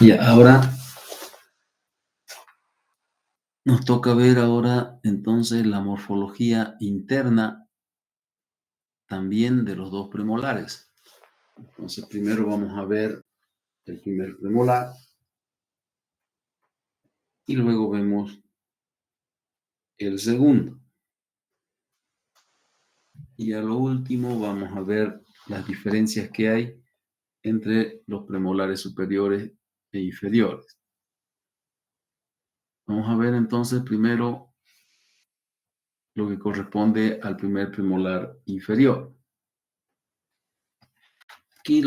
Y ahora nos toca ver ahora entonces la morfología interna también de los dos premolares. Entonces primero vamos a ver el primer premolar y luego vemos el segundo. Y a lo último vamos a ver las diferencias que hay entre los premolares superiores e inferiores. Vamos a ver entonces primero lo que corresponde al primer premolar inferior. Aquí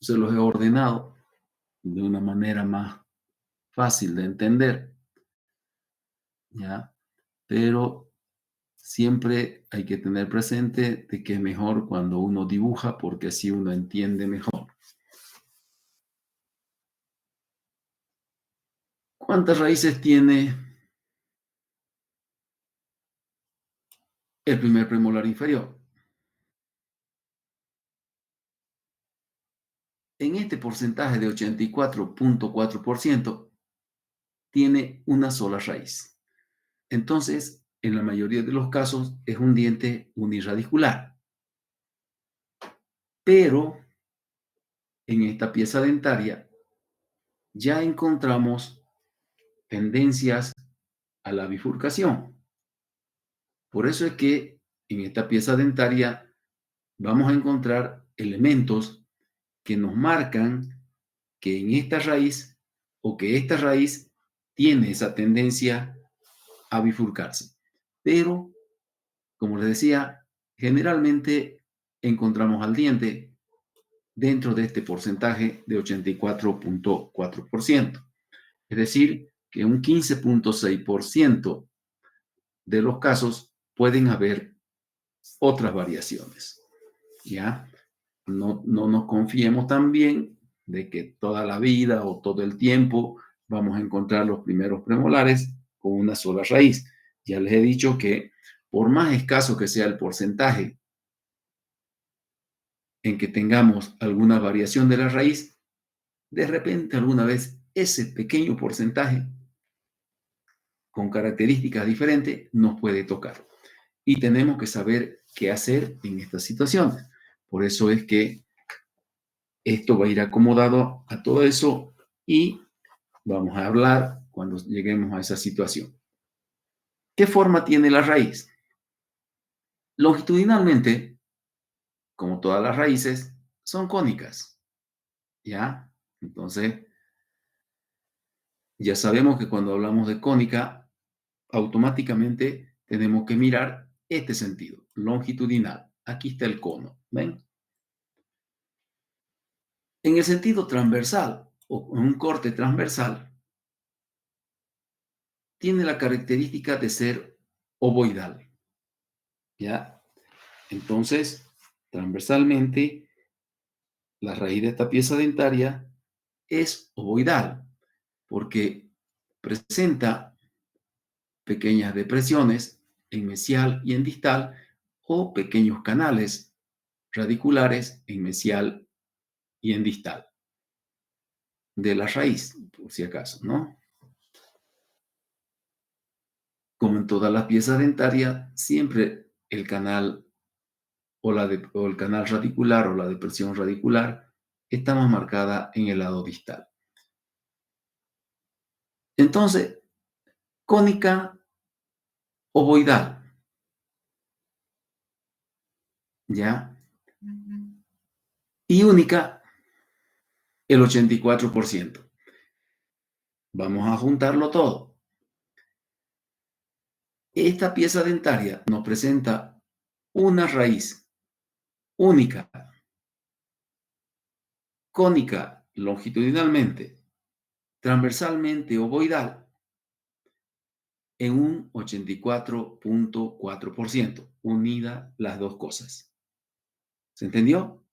se los he ordenado de una manera más fácil de entender, ¿ya? Pero siempre hay que tener presente de que es mejor cuando uno dibuja porque así uno entiende mejor. ¿Cuántas raíces tiene el primer premolar inferior? En este porcentaje de 84.4% tiene una sola raíz. Entonces, en la mayoría de los casos es un diente uniradicular. Pero en esta pieza dentaria ya encontramos tendencias a la bifurcación. Por eso es que en esta pieza dentaria vamos a encontrar elementos que nos marcan que en esta raíz o que esta raíz tiene esa tendencia a bifurcarse. Pero, como les decía, generalmente encontramos al diente dentro de este porcentaje de 84.4%. Es decir, que un 15.6% de los casos pueden haber otras variaciones. ¿Ya? No nos confiemos también de que toda la vida o todo el tiempo vamos a encontrar los primeros premolares con una sola raíz. Ya les he dicho que por más escaso que sea el porcentaje en que tengamos alguna variación de la raíz, de repente alguna vez ese pequeño porcentaje con características diferentes nos puede tocar. Y tenemos que saber qué hacer en estas situaciones. Por eso es que esto va a ir acomodado a todo eso y vamos a hablar cuando lleguemos a esa situación. ¿Qué forma tiene la raíz? Longitudinalmente, como todas las raíces, son cónicas. ¿Ya? Entonces, ya sabemos que cuando hablamos de cónica, automáticamente tenemos que mirar este sentido, longitudinal. Aquí está el cono, ¿ven? En el sentido transversal o en un corte transversal, tiene la característica de ser ovoidal. ¿Ya? Entonces, transversalmente, la raíz de esta pieza dentaria es ovoidal porque presenta pequeñas depresiones en mesial y en distal o pequeños canales radiculares en mesial y en distal de la raíz, por si acaso, ¿no? Como en todas las piezas dentarias, siempre el canal o el canal radicular o la depresión radicular está más marcada en el lado distal. Entonces, cónica ovoidal, ¿ya? Y única, el 84%. Vamos a juntarlo todo. Esta pieza dentaria nos presenta una raíz única, cónica longitudinalmente, transversalmente ovoidal, en un 84.4%, unida las dos cosas. ¿Se entendió?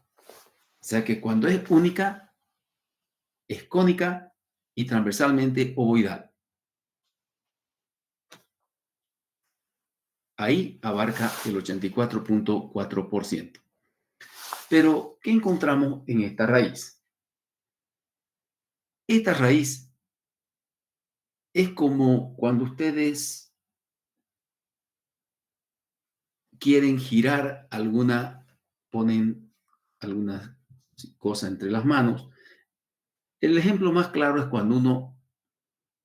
O sea que cuando es única, es cónica y transversalmente ovoidal. Ahí abarca el 84.4%. Pero, ¿qué encontramos en esta raíz? Esta raíz es como cuando ustedes quieren girar ponen alguna cosa entre las manos. El ejemplo más claro es cuando uno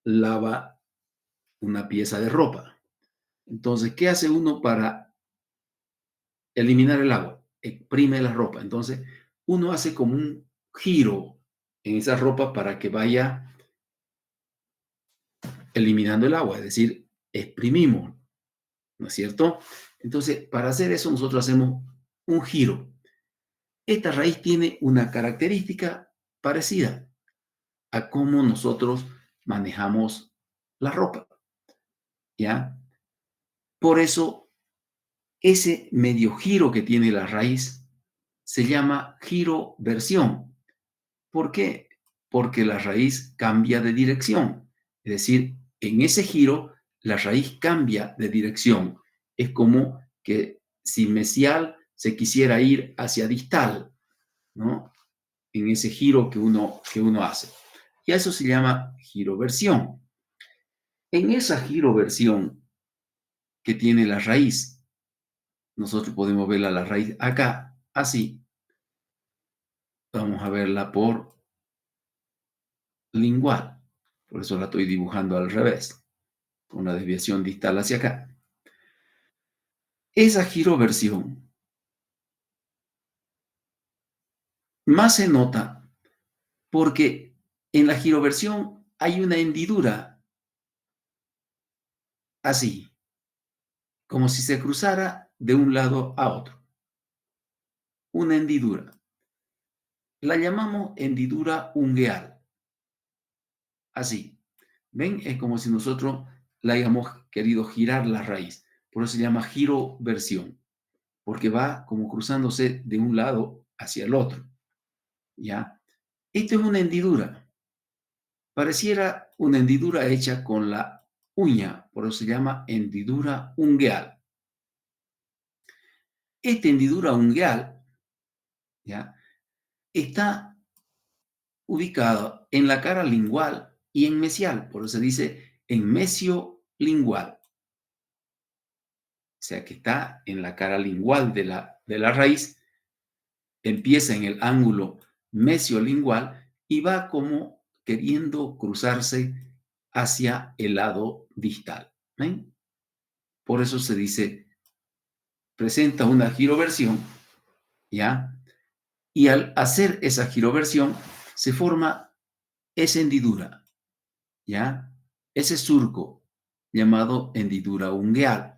lava una pieza de ropa. Entonces, ¿qué hace uno para eliminar el agua? Exprime la ropa. Entonces, uno hace como un giro en esa ropa para que vaya eliminando el agua, es decir, exprimimos, ¿no es cierto? Entonces, para hacer eso nosotros hacemos un giro. Esta raíz tiene una característica parecida a cómo nosotros manejamos la ropa, ¿ya? Por eso, ese medio giro que tiene la raíz se llama giroversión. ¿Por qué? Porque la raíz cambia de dirección. Es decir, en ese giro, la raíz cambia de dirección. Es como que si mesial se quisiera ir hacia distal, ¿no? En ese giro que uno hace. Y a eso se llama giroversión. En esa giroversión que tiene la raíz, nosotros podemos ver la raíz acá, así. Vamos a verla por lingual. Por eso la estoy dibujando al revés, con una desviación distal hacia acá. Esa giroversión más se nota porque en la giroversión hay una hendidura así, como si se cruzara de un lado a otro. Una hendidura. La llamamos hendidura ungueal. Así. ¿Ven? Es como si nosotros la hayamos querido girar la raíz. Por eso se llama giroversión, porque va como cruzándose de un lado hacia el otro. ¿Ya? Esto es una hendidura. Pareciera una hendidura hecha con la uña, por eso se llama hendidura ungueal. Esta hendidura ungueal, ¿ya? Está ubicada en la cara lingual y en mesial, por eso se dice en mesiolingual. O sea que está en la cara lingual de la raíz, empieza en el ángulo mesiolingual y va como queriendo cruzarse hacia el lado distal. ¿Ven? Por eso se dice, presenta una giroversión, ¿ya? Y al hacer esa giroversión se forma esa hendidura, ¿ya? Ese surco llamado hendidura ungueal,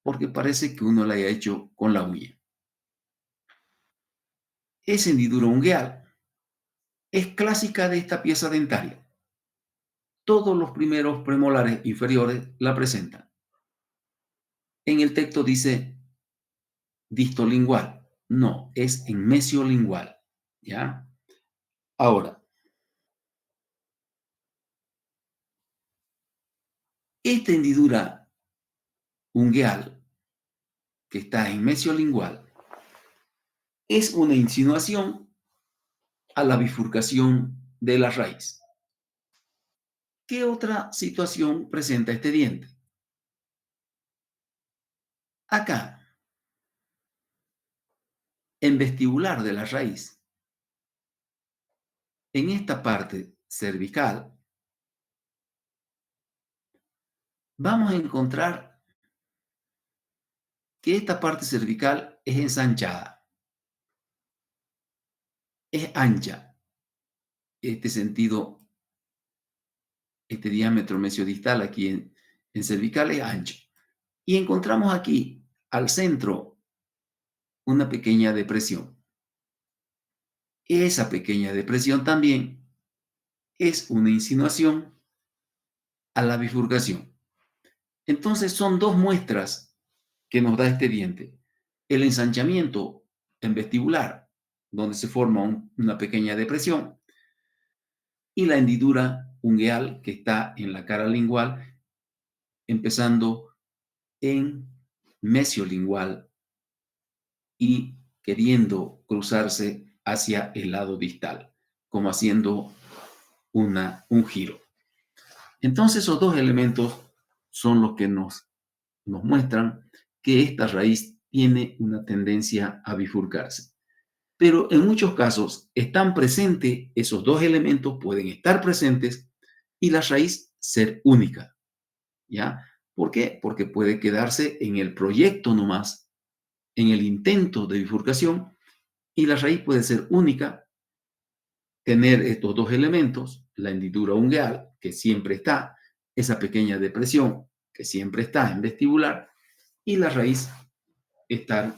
porque parece que uno la haya hecho con la uña. Esa hendidura ungueal es clásica de esta pieza dentaria. Todos los primeros premolares inferiores la presentan. En el texto dice distolingual. No, es en mesiolingual. ¿Ya? Ahora, esta hendidura ungueal que está en mesiolingual es una insinuación a la bifurcación de la raíz. ¿Qué otra situación presenta este diente? Acá, en vestibular de la raíz, en esta parte cervical, vamos a encontrar que esta parte cervical es ensanchada, es ancha. Este sentido, este diámetro mesiodistal aquí en cervical es ancho. Y encontramos aquí, al centro, una pequeña depresión. Esa pequeña depresión también es una insinuación a la bifurcación. Entonces son dos muestras que nos da este diente. El ensanchamiento en vestibular, donde se forma una pequeña depresión, y la hendidura ungueal que está en la cara lingual, empezando en mesiolingual y queriendo cruzarse hacia el lado distal, como haciendo un giro. Entonces, esos dos elementos son los que nos muestran que esta raíz tiene una tendencia a bifurcarse. Pero en muchos casos están presentes, esos dos elementos pueden estar presentes y la raíz ser única, ¿ya? ¿Por qué? Porque puede quedarse en el proyecto nomás, en el intento de bifurcación, y la raíz puede ser única, tener estos dos elementos, la hendidura ungueal, que siempre está, esa pequeña depresión, que siempre está en vestibular, y la raíz estar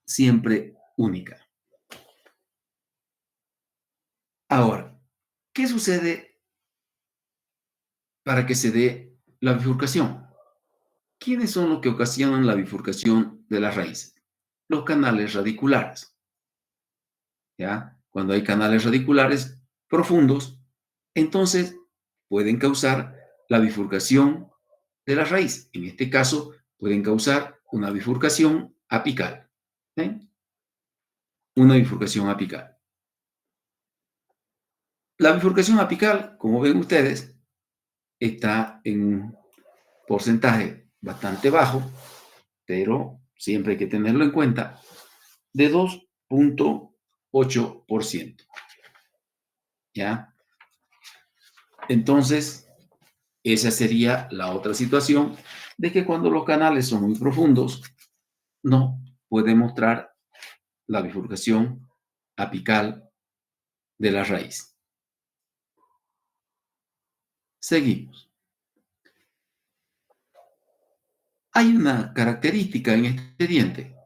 siempre única. Ahora, ¿qué sucede para que se dé la bifurcación? ¿Quiénes son los que ocasionan la bifurcación de las raíces? Los canales radiculares, ¿ya? Cuando hay canales radiculares profundos, entonces pueden causar la bifurcación de la raíz. En este caso, pueden causar una bifurcación apical. ¿Ven? Una bifurcación apical. La bifurcación apical, como ven ustedes, está en un porcentaje bastante bajo, pero siempre hay que tenerlo en cuenta, de 2,8%. ¿Ya? Entonces, esa sería la otra situación de que cuando los canales son muy profundos, no puede mostrar la bifurcación apical de la raíz. Seguimos. Hay una característica en este diente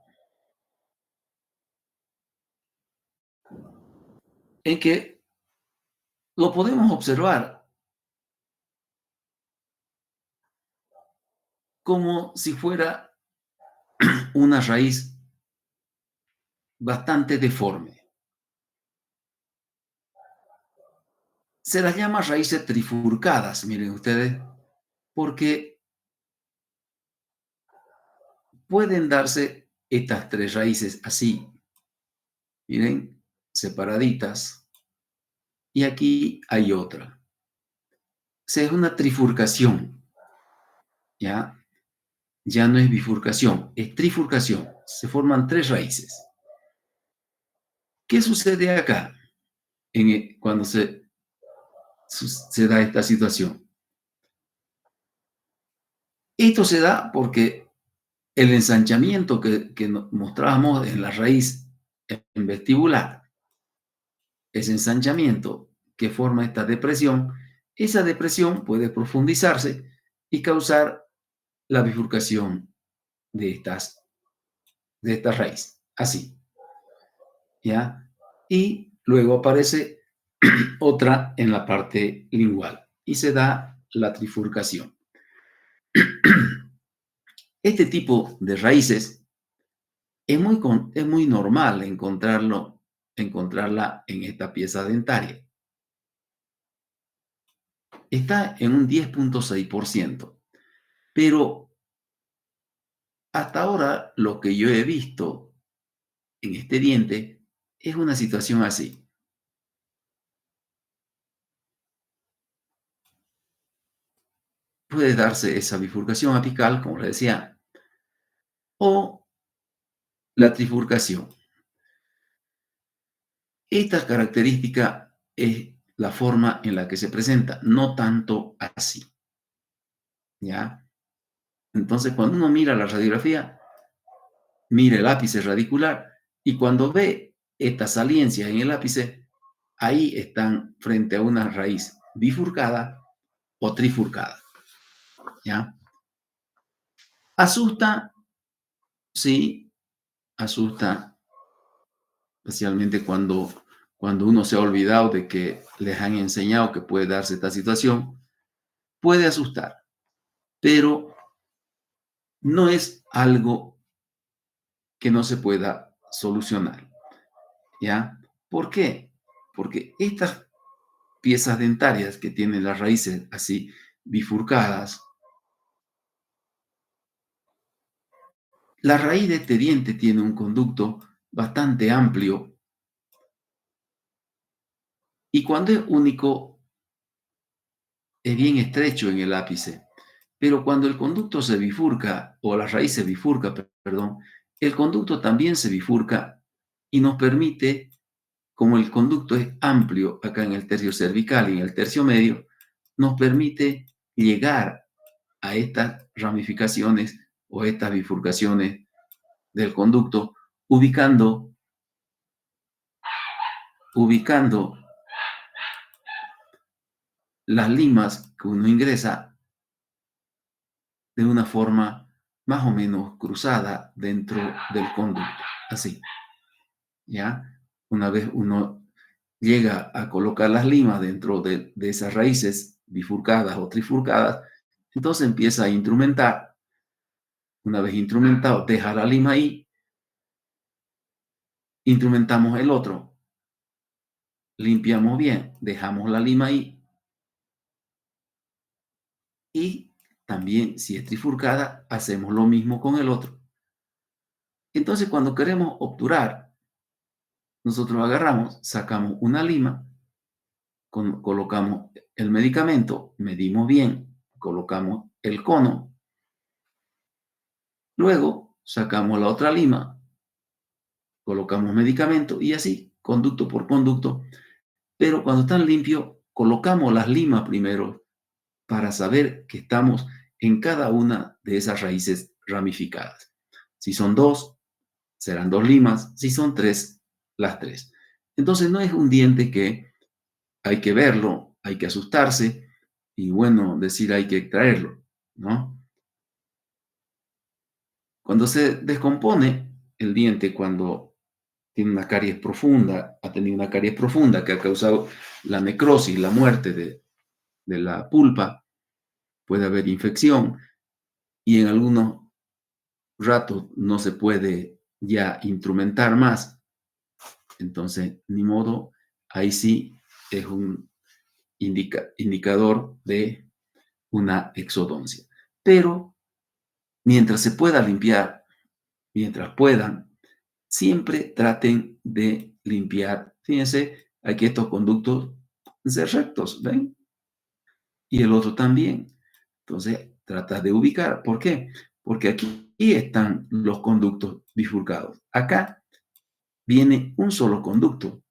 en que lo podemos observar como si fuera una raíz bastante deforme. Se las llama raíces trifurcadas, miren ustedes, porque pueden darse estas tres raíces así, miren, separaditas, y aquí hay otra. O sea, es una trifurcación, ¿ya? Ya no es bifurcación, es trifurcación. Se forman tres raíces. ¿Qué sucede acá cuando se da esta situación? Esto se da porque el ensanchamiento que mostrábamos en la raíz en vestibular, ese ensanchamiento que forma esta depresión, esa depresión puede profundizarse y causar la bifurcación de esta raíz, así, ¿ya? Y luego aparece otra en la parte lingual y se da la trifurcación. Este tipo de raíces es muy normal encontrarla en esta pieza dentaria. Está en un 10,6%, pero hasta ahora lo que yo he visto en este diente es una situación así. Puede darse esa bifurcación apical, como les decía, o la trifurcación. Esta característica es la forma en la que se presenta, no tanto así, ¿ya? Entonces, cuando uno mira la radiografía, mira el ápice radicular y cuando ve estas saliencias en el ápice, ahí están frente a una raíz bifurcada o trifurcada, ¿ya? Asusta, sí, asusta, especialmente cuando uno se ha olvidado de que les han enseñado que puede darse esta situación, puede asustar, pero no es algo que no se pueda solucionar, ¿ya? ¿Por qué? Porque estas piezas dentarias que tienen las raíces así bifurcadas, La raíz de este diente tiene un conducto bastante amplio y cuando es único es bien estrecho en el ápice. Pero cuando el conducto se bifurca, o la raíz se bifurca, perdón, el conducto también se bifurca y nos permite, como el conducto es amplio acá en el tercio cervical y en el tercio medio, nos permite llegar a estas ramificaciones o estas bifurcaciones del conducto, ubicando las limas que uno ingresa de una forma más o menos cruzada dentro del conducto, así, ¿ya? Una vez uno llega a colocar las limas dentro de esas raíces bifurcadas o trifurcadas, entonces empieza a instrumentar. Una vez instrumentado, deja la lima ahí, instrumentamos el otro, limpiamos bien, dejamos la lima ahí y también si es trifurcada, hacemos lo mismo con el otro. Entonces cuando queremos obturar, nosotros agarramos, sacamos una lima, colocamos el medicamento, medimos bien, colocamos el cono, luego sacamos la otra lima, colocamos medicamento y así, conducto por conducto. Pero cuando están limpios, colocamos las limas primero para saber que estamos en cada una de esas raíces ramificadas. Si son dos, serán dos limas. Si son tres, las tres. Entonces no es un diente que hay que verlo, hay que asustarse y bueno, decir hay que extraerlo, ¿no? Cuando se descompone el diente, cuando tiene una caries profunda, ha tenido una caries profunda que ha causado la necrosis, la muerte de la pulpa, puede haber infección y en algunos ratos no se puede ya instrumentar más. Entonces, ni modo, ahí sí es un indicador de una exodoncia. Pero mientras se pueda limpiar, mientras puedan, siempre traten de limpiar. Fíjense, aquí estos conductos ser rectos, ¿ven? Y el otro también. Entonces, trata de ubicar. ¿Por qué? Porque aquí están los conductos bifurcados. Acá viene un solo conducto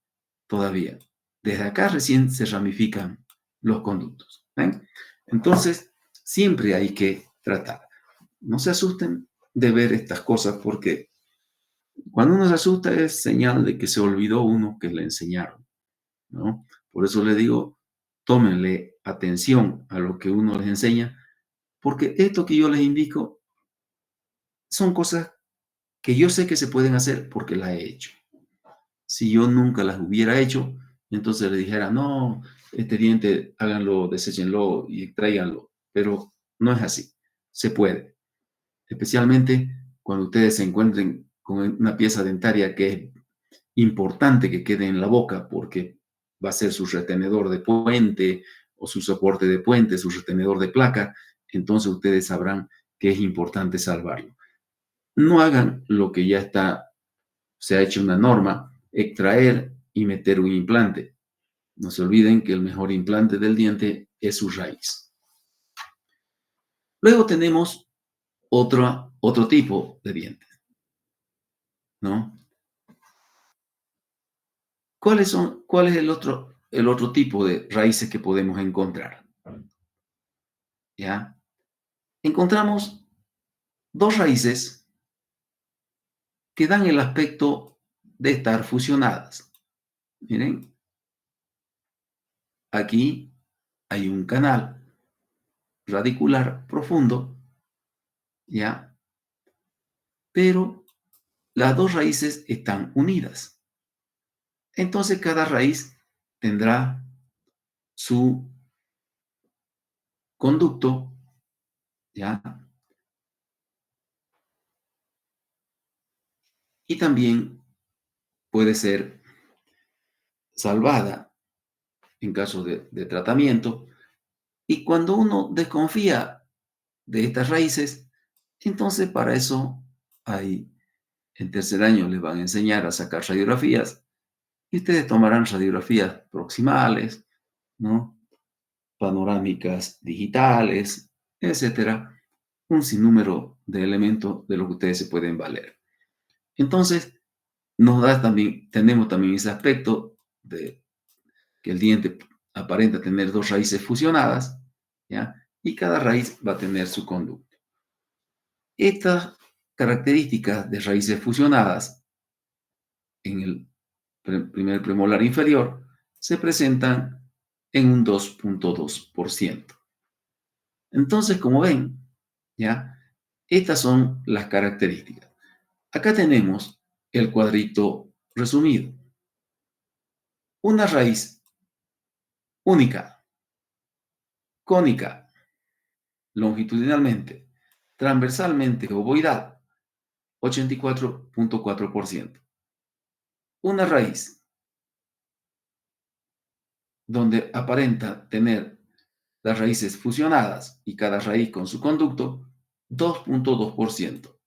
todavía. Desde acá recién se ramifican los conductos. ¿Ven? Entonces, siempre hay que tratar. No se asusten de ver estas cosas porque cuando uno se asusta es señal de que se olvidó uno que le enseñaron, ¿no? Por eso le digo, tómenle atención a lo que uno les enseña, porque esto que yo les indico son cosas que yo sé que se pueden hacer porque las he hecho. Si yo nunca las hubiera hecho, entonces le dijera, no, este diente háganlo, deséchenlo y tráiganlo. Pero no es así. Se puede. Especialmente cuando ustedes se encuentren con una pieza dentaria que es importante que quede en la boca porque va a ser su retenedor de puente o su soporte de puente, su retenedor de placa, entonces ustedes sabrán que es importante salvarlo. No hagan lo que ya está, se ha hecho una norma, extraer y meter un implante. No se olviden que el mejor implante del diente es su raíz. Luego tenemos otro tipo de dientes, ¿no? ¿Cuál es el otro tipo de raíces que podemos encontrar? ¿Ya? Encontramos dos raíces que dan el aspecto de estar fusionadas. Miren, aquí hay un canal radicular profundo, ¿ya? Pero las dos raíces están unidas. Entonces cada raíz tendrá su conducto, ¿ya? Y también puede ser salvada en caso de tratamiento. Y cuando uno desconfía de estas raíces, entonces para eso Ahí en tercer año les van a enseñar a sacar radiografías y ustedes tomarán radiografías proximales, ¿no? Panorámicas digitales, etcétera. Un sinnúmero de elementos de lo que ustedes se pueden valer. Entonces, tenemos también ese aspecto de que el diente aparenta tener dos raíces fusionadas, ¿ya? Y cada raíz va a tener su conducto. Estas características de raíces fusionadas en el primer premolar inferior se presentan en un 2.2%. Entonces, como ven, ¿ya? Estas son las características. Acá tenemos el cuadrito resumido. Una raíz única, cónica, longitudinalmente, transversalmente ovoidal, 84.4%. Una raíz donde aparenta tener las raíces fusionadas y cada raíz con su conducto, 2.2%.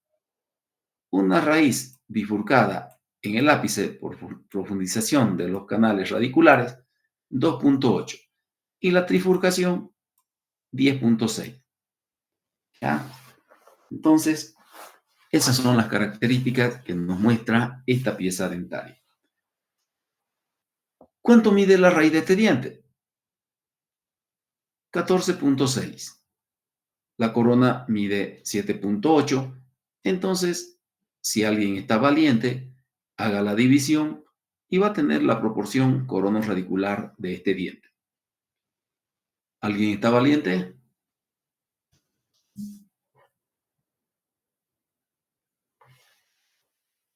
Una raíz bifurcada en el ápice por profundización de los canales radiculares, 2.8. Y la trifurcación, 10.6. ¿Ya? Entonces, esas son las características que nos muestra esta pieza dentaria. ¿Cuánto mide la raíz de este diente? 14.6. La corona mide 7.8. Entonces, si alguien está valiente, haga la división y va a tener la proporción corona radicular de este diente. ¿Alguien está valiente?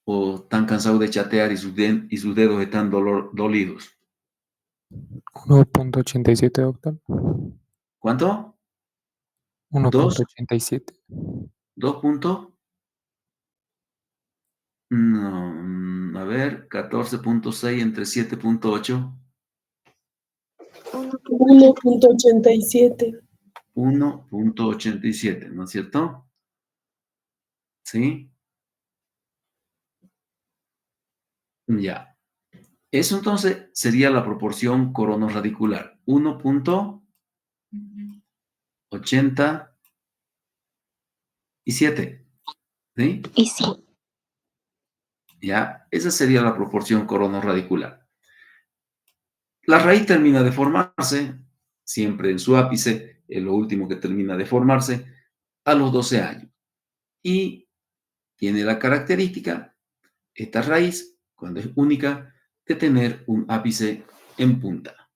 ¿O están cansados de chatear y sus dedos están dolidos? 1.87, doctor. ¿Cuánto? 2, 1.87. 2 puntos. No, a ver, 14.6 entre 7.8. 1.87. 1.87, ¿no es cierto? ¿Sí? Ya. Eso entonces sería la proporción coronorradicular. 1.87. ¿Sí? Y sí. Ya. Esa sería la proporción coronorradicular. La raíz termina de formarse, siempre en su ápice, es lo último que termina de formarse, a los 12 años. Y tiene la característica, esta raíz, cuando es única, de tener un ápice en punta.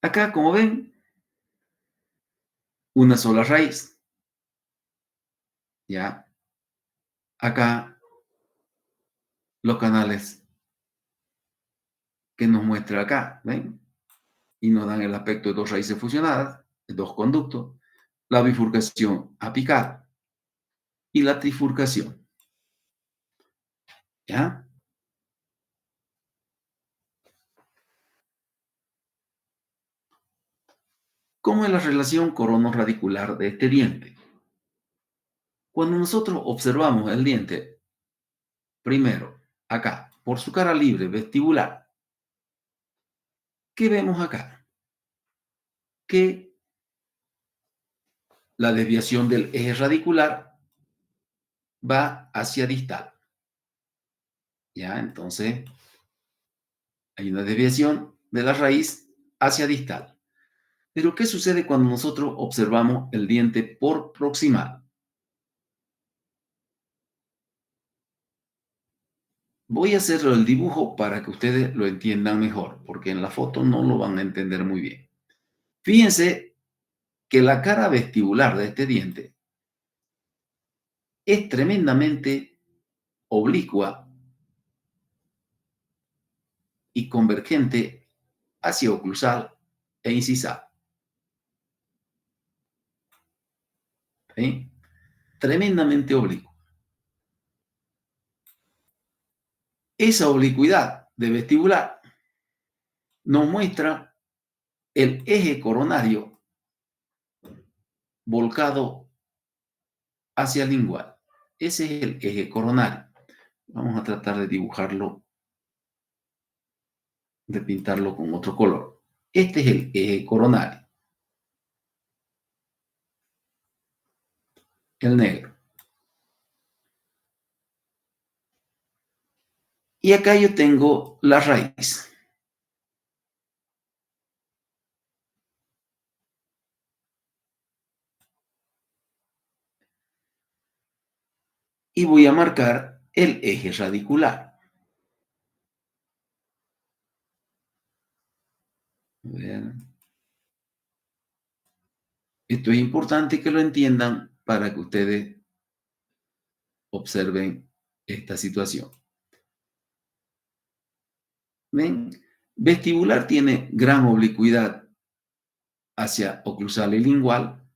Acá, como ven, una sola raíz. Ya. Acá, los canales que nos muestra acá, ¿ven? Y nos dan el aspecto de dos raíces fusionadas, de dos conductos, la bifurcación apical y la trifurcación. ¿Ya? ¿Cómo es la relación coronorradicular de este diente? Cuando nosotros observamos el diente, primero, acá, por su cara libre vestibular, ¿qué vemos acá? Que la desviación del eje radicular va hacia distal. ¿Ya? Entonces, hay una desviación de la raíz hacia distal. Pero, ¿qué sucede cuando nosotros observamos el diente por proximal? Voy a hacerlo el dibujo para que ustedes lo entiendan mejor, porque en la foto no lo van a entender muy bien. Fíjense que la cara vestibular de este diente es tremendamente oblicua y convergente hacia oclusal e incisal. ¿Sí? Tremendamente oblicua. Esa oblicuidad de vestibular nos muestra el eje coronario volcado hacia el lingual. Ese es el eje coronario. Vamos a tratar de dibujarlo, de pintarlo con otro color. Este es el eje coronario, el negro. Y acá yo tengo la raíz. Y voy a marcar el eje radicular. Vean. Esto es importante que lo entiendan para que ustedes observen esta situación. ¿Ven? Vestibular tiene gran oblicuidad hacia oclusal y lingual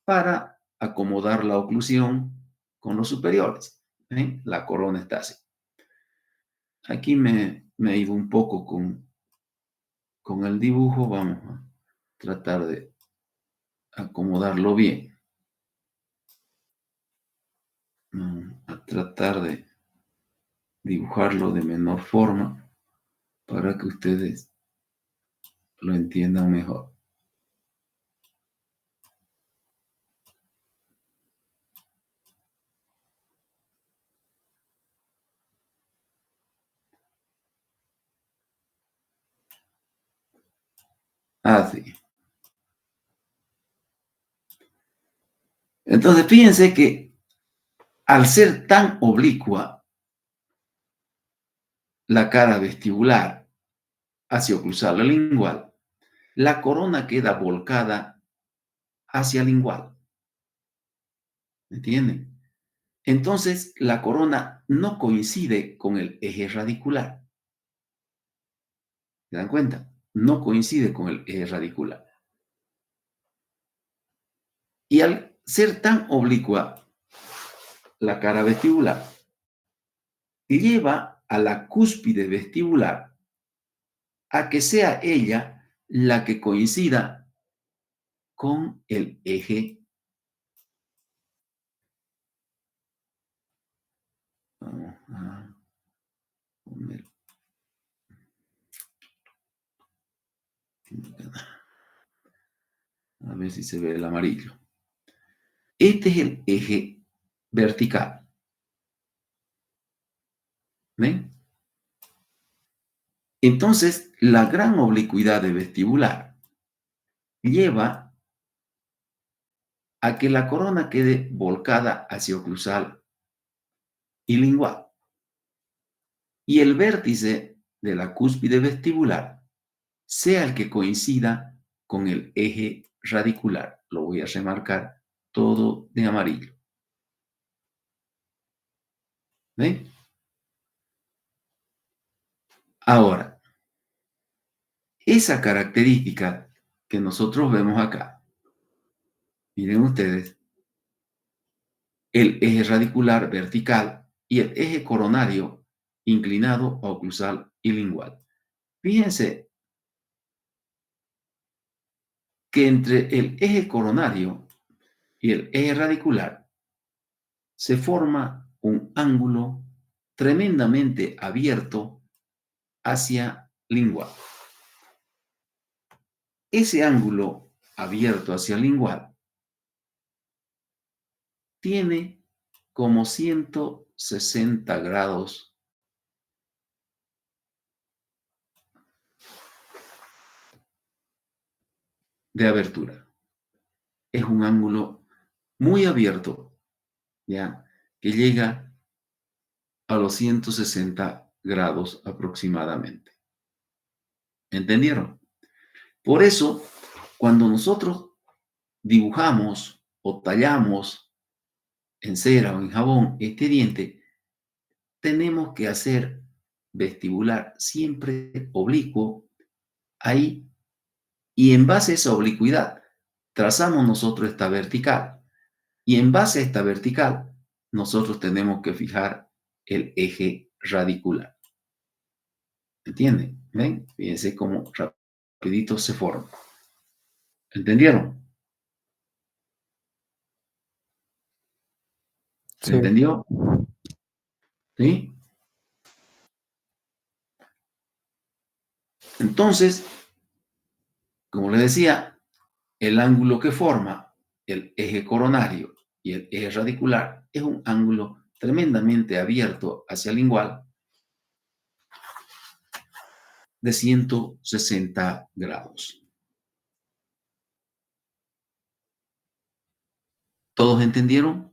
para acomodar la oclusión con los superiores. ¿Ven? La corona está así. Aquí me he ido un poco con el dibujo. Vamos a tratar de acomodarlo bien. A tratar de dibujarlo de menor forma para que ustedes lo entiendan mejor. Así. Entonces, fíjense que al ser tan oblicua la cara vestibular hacia oclusal o lingual, la corona queda volcada hacia lingual. ¿Me entienden? Entonces, la corona no coincide con el eje radicular. ¿Se dan cuenta? No coincide con el eje radicular. Y al ser tan oblicua la cara vestibular, lleva a la cúspide vestibular a que sea ella la que coincida con el eje. Vamos a poner. A ver si se ve el amarillo. Este es el eje vertical. ¿Ven? Entonces, la gran oblicuidad de vestibular lleva a que la corona quede volcada hacia oclusal y lingual. Y el vértice de la cúspide vestibular sea el que coincida con el eje radicular. Lo voy a remarcar todo de amarillo. ¿Ven? Ahora, esa característica que nosotros vemos acá, miren ustedes, el eje radicular vertical y el eje coronario inclinado a oclusal y lingual. Fíjense que entre el eje coronario y el eje radicular se forma un ángulo tremendamente abierto hacia lingual. Ese ángulo abierto hacia lingual tiene como 160 grados de abertura. Es un ángulo muy abierto, ¿ya? Que llega a los 160 grados aproximadamente. ¿Entendieron? Por eso, cuando nosotros dibujamos o tallamos en cera o en jabón este diente, tenemos que hacer vestibular siempre oblicuo ahí, y en base a esa oblicuidad trazamos nosotros esta vertical, y en base a esta vertical nosotros tenemos que fijar el eje radicular. ¿Entienden? ¿Ven? Fíjense cómo rapidito se forma. ¿Entendieron? ¿Se Sí. entendió? ¿Sí? Entonces, como les decía, el ángulo que forma el eje coronario y el eje radicular es un ángulo tremendamente abierto hacia el lingual de 160 grados. ¿Todos entendieron?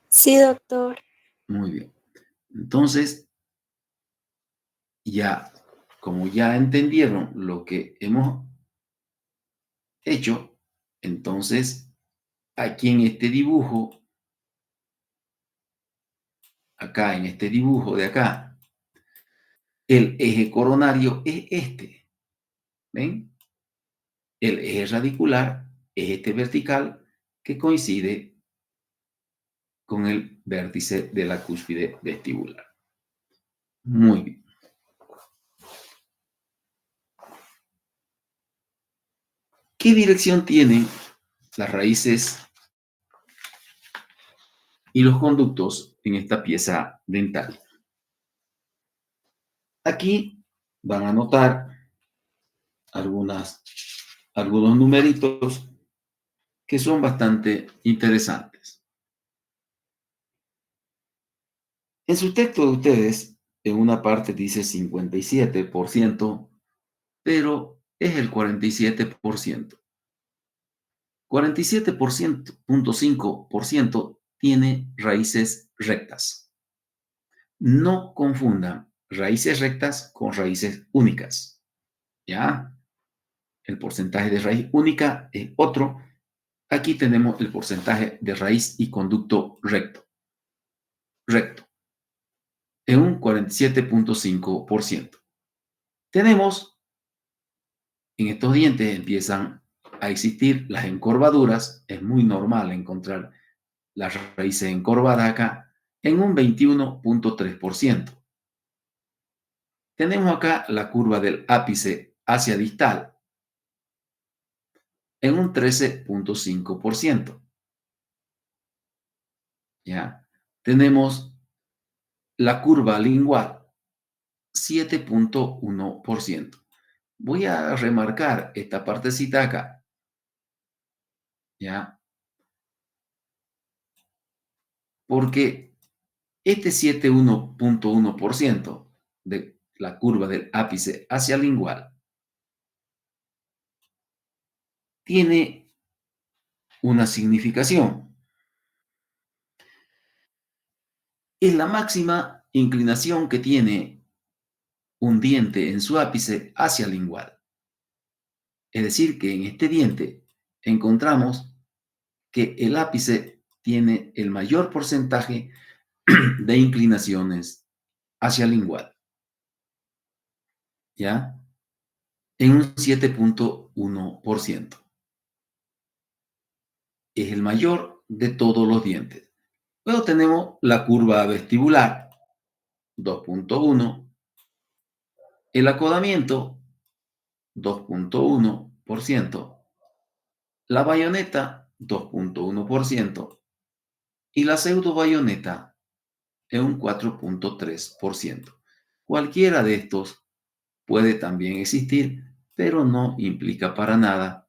Sí, doctor. Muy bien. Entonces, ya, como ya entendieron lo que hemos hecho, entonces aquí en este dibujo, acá en este dibujo de acá, el eje coronario es este. ¿Ven? El eje radicular es este vertical que coincide con el vértice de la cúspide vestibular. Muy bien. ¿Qué dirección tienen las raíces y los conductos en esta pieza dental? Aquí van a notar algunos numeritos que son bastante interesantes. En su texto de ustedes, en una parte dice 57%, pero es el 47%. 47.5% tiene raíces rectas. No confundan raíces rectas con raíces únicas. ¿Ya? El porcentaje de raíz única es otro. Aquí tenemos el porcentaje de raíz y conducto recto. Recto. En un 47.5%. Tenemos, en estos dientes empiezan a existir las encorvaduras. Es muy normal encontrar las raíces encorvadas acá en un 21.3%. Tenemos acá la curva del ápice hacia distal en un 13.5%. ¿Ya? Tenemos la curva lingual, 7.1%. Voy a remarcar esta partecita acá. ¿Ya? Porque este 7.1% de la curva del ápice hacia lingual tiene una significación. Es la máxima inclinación que tiene un diente en su ápice hacia lingual. Es decir, que en este diente encontramos que el ápice tiene el mayor porcentaje de inclinaciones hacia lingual. ¿Ya? En un 7.1%. Es el mayor de todos los dientes. Luego tenemos la curva vestibular, 2.1. El acodamiento, 2.1%. La bayoneta, 2.1%. Y la pseudobayoneta, en un 4.3%. Cualquiera de estos puede también existir, pero no implica para nada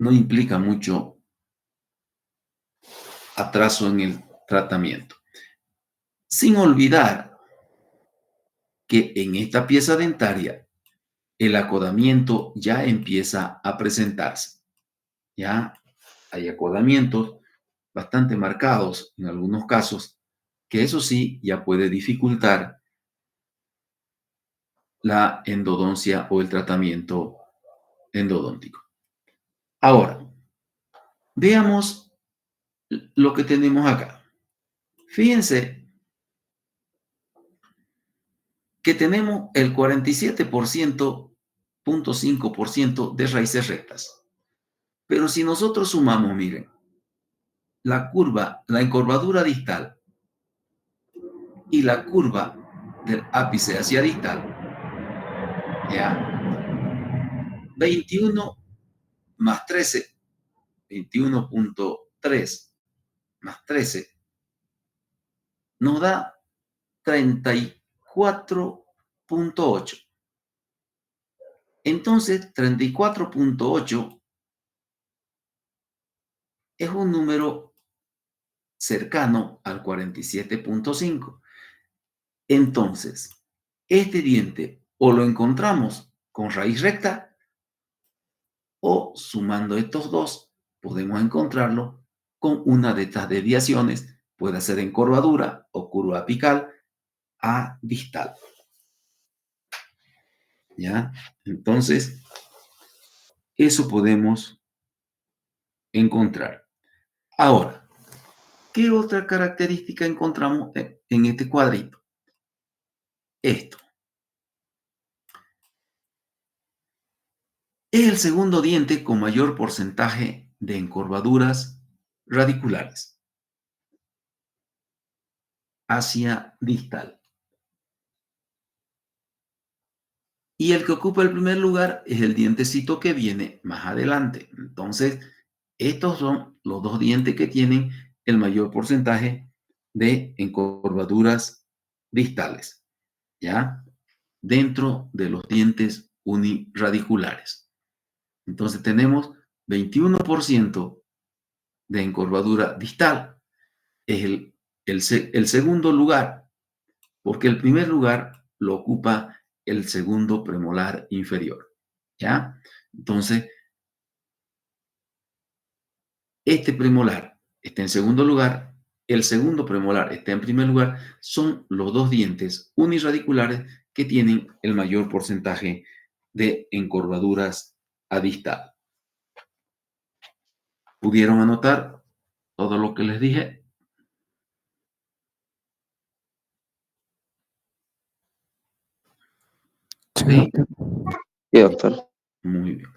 no implica mucho atraso en el tratamiento. Sin olvidar que en esta pieza dentaria el acodamiento ya empieza a presentarse. Ya hay acodamientos bastante marcados en algunos casos, que eso sí ya puede dificultar la endodoncia o el tratamiento endodóntico. Ahora, veamos lo que tenemos acá. Fíjense que tenemos el 47.5% de raíces rectas. Pero si nosotros sumamos, miren, la curva, la encorvadura distal y la curva del ápice hacia distal, ¿ya? 21 más 13, 21.3 más 13, nos da 34.8. Entonces, 34.8 es un número cercano al 47.5. Entonces, este diente o lo encontramos con raíz recta o sumando estos dos podemos encontrarlo con una de estas desviaciones, puede ser en curvadura o curva apical a distal. ¿Ya? Entonces, eso podemos encontrar. Ahora, ¿qué otra característica encontramos en este cuadrito? Esto. Es el segundo diente con mayor porcentaje de encorvaduras radiculares hacia distal. Y el que ocupa el primer lugar es el dientecito que viene más adelante. Entonces, estos son los dos dientes que tienen el mayor porcentaje de encorvaduras distales, ¿ya? Dentro de los dientes uniradiculares. Entonces, tenemos 21% de encorvadura distal. Es el segundo lugar, porque el primer lugar lo ocupa el segundo premolar inferior, ¿ya? Entonces, este premolar está en segundo lugar, el segundo premolar está en primer lugar, son los dos dientes uniradiculares que tienen el mayor porcentaje de encorvaduras a distal. ¿Pudieron anotar todo lo que les dije? Sí. Sí, doctor. Muy bien.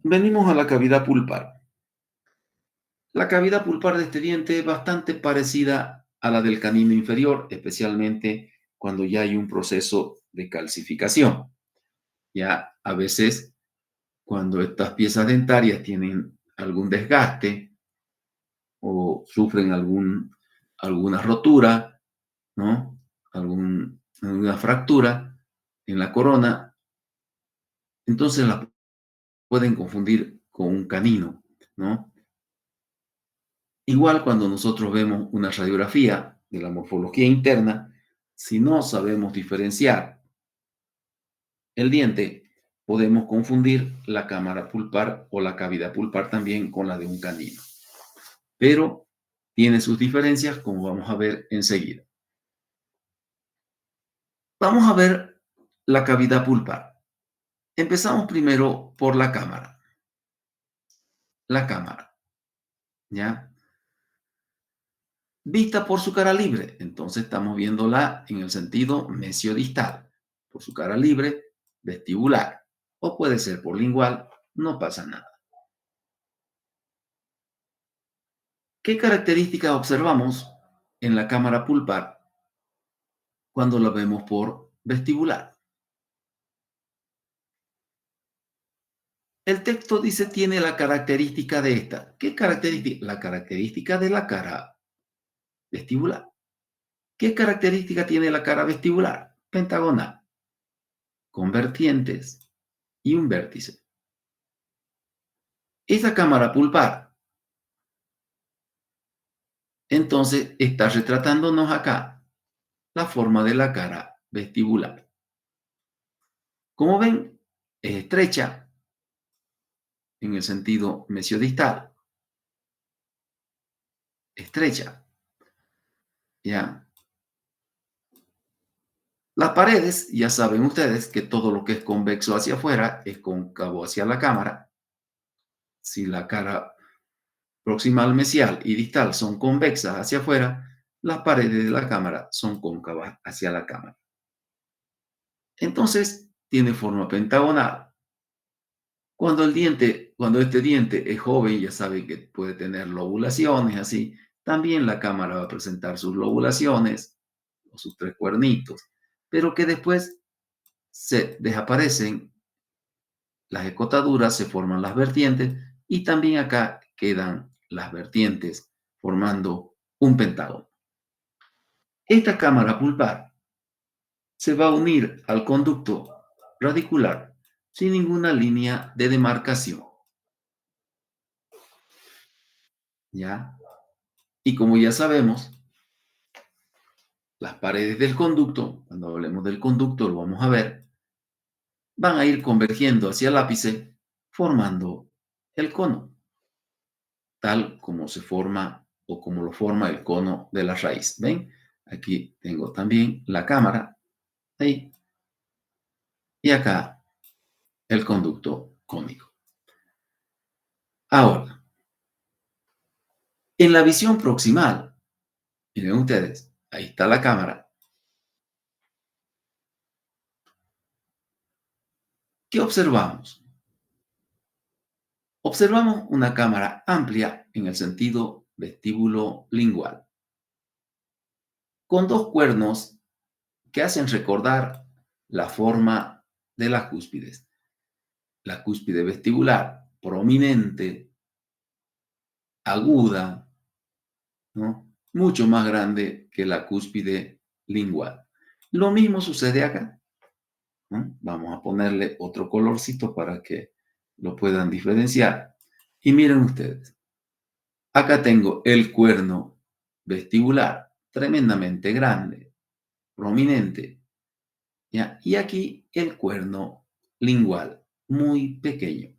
Venimos a la cavidad pulpar. La cavidad pulpar de este diente es bastante parecida a la del canino inferior, especialmente cuando ya hay un proceso de calcificación. Ya a veces, cuando estas piezas dentarias tienen algún desgaste o sufren alguna rotura, ¿no? Alguna fractura en la corona, entonces la pueden confundir con un canino, ¿no? Igual cuando nosotros vemos una radiografía de la morfología interna, si no sabemos diferenciar el diente, podemos confundir la cámara pulpar o la cavidad pulpar también con la de un canino. Pero tiene sus diferencias, como vamos a ver enseguida. Vamos a ver la cavidad pulpar. Empezamos primero por la cámara. La cámara, ¿ya? Vista por su cara libre, entonces estamos viéndola en el sentido mesiodistal, por su cara libre, vestibular, o puede ser por lingual, no pasa nada. ¿Qué características observamos en la cámara pulpar cuando la vemos por vestibular? El texto dice tiene la característica de esta. ¿Qué característica? La característica de la cara vestibular. ¿Qué característica tiene la cara vestibular? Pentagonal, con vertientes y un vértice. Esa cámara pulpar, entonces, está retratándonos acá la forma de la cara vestibular. Como ven, es estrecha en el sentido mesiodistal. Estrecha. ¿Ya? Las paredes, ya saben ustedes que todo lo que es convexo hacia afuera es cóncavo hacia la cámara. Si la cara proximal mesial y distal son convexas hacia afuera, las paredes de la cámara son cóncavas hacia la cámara. Entonces, tiene forma pentagonal. Cuando este diente es joven, ya saben que puede tener lobulaciones así. También la cámara va a presentar sus lobulaciones o sus tres cuernitos, pero que después se desaparecen las escotaduras, se forman las vertientes y también acá quedan las vertientes formando un pentágono. Esta cámara pulpar se va a unir al conducto radicular sin ninguna línea de demarcación. ¿Ya? Y como ya sabemos, las paredes del conducto, cuando hablemos del conducto lo vamos a ver, van a ir convergiendo hacia el ápice formando el cono, tal como se forma o como lo forma el cono de la raíz. ¿Ven? Aquí tengo también la cámara, ahí, y acá el conducto cónico. Ahora, en la visión proximal, miren ustedes, ahí está la cámara. ¿Qué observamos? Observamos una cámara amplia en el sentido vestíbulo lingual, con dos cuernos que hacen recordar la forma de las cúspides. La cúspide vestibular, prominente, aguda, ¿no? Mucho más grande que la cúspide lingual. Lo mismo sucede acá, ¿no? Vamos a ponerle otro colorcito para que lo puedan diferenciar. Y miren ustedes, acá tengo el cuerno vestibular, tremendamente grande, prominente, ¿ya? Y aquí el cuerno lingual, muy pequeño,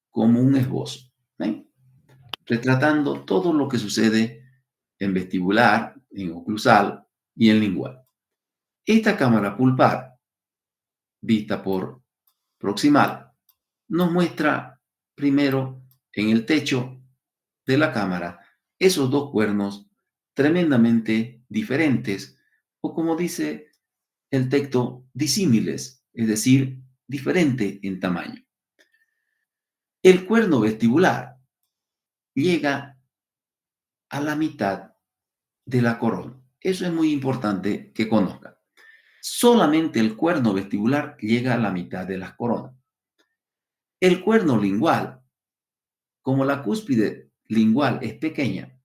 como un esbozo, ¿ven? Retratando todo lo que sucede en vestibular, en oclusal y en lingual. Esta cámara pulpar, vista por proximal, nos muestra primero en el techo de la cámara esos dos cuernos tremendamente diferentes, o como dice el texto, disímiles, es decir, diferente en tamaño. El cuerno vestibular llega a la mitad de la corona. Eso es muy importante que conozcan. Solamente el cuerno vestibular llega a la mitad de las coronas. El cuerno lingual, como la cúspide lingual es pequeña,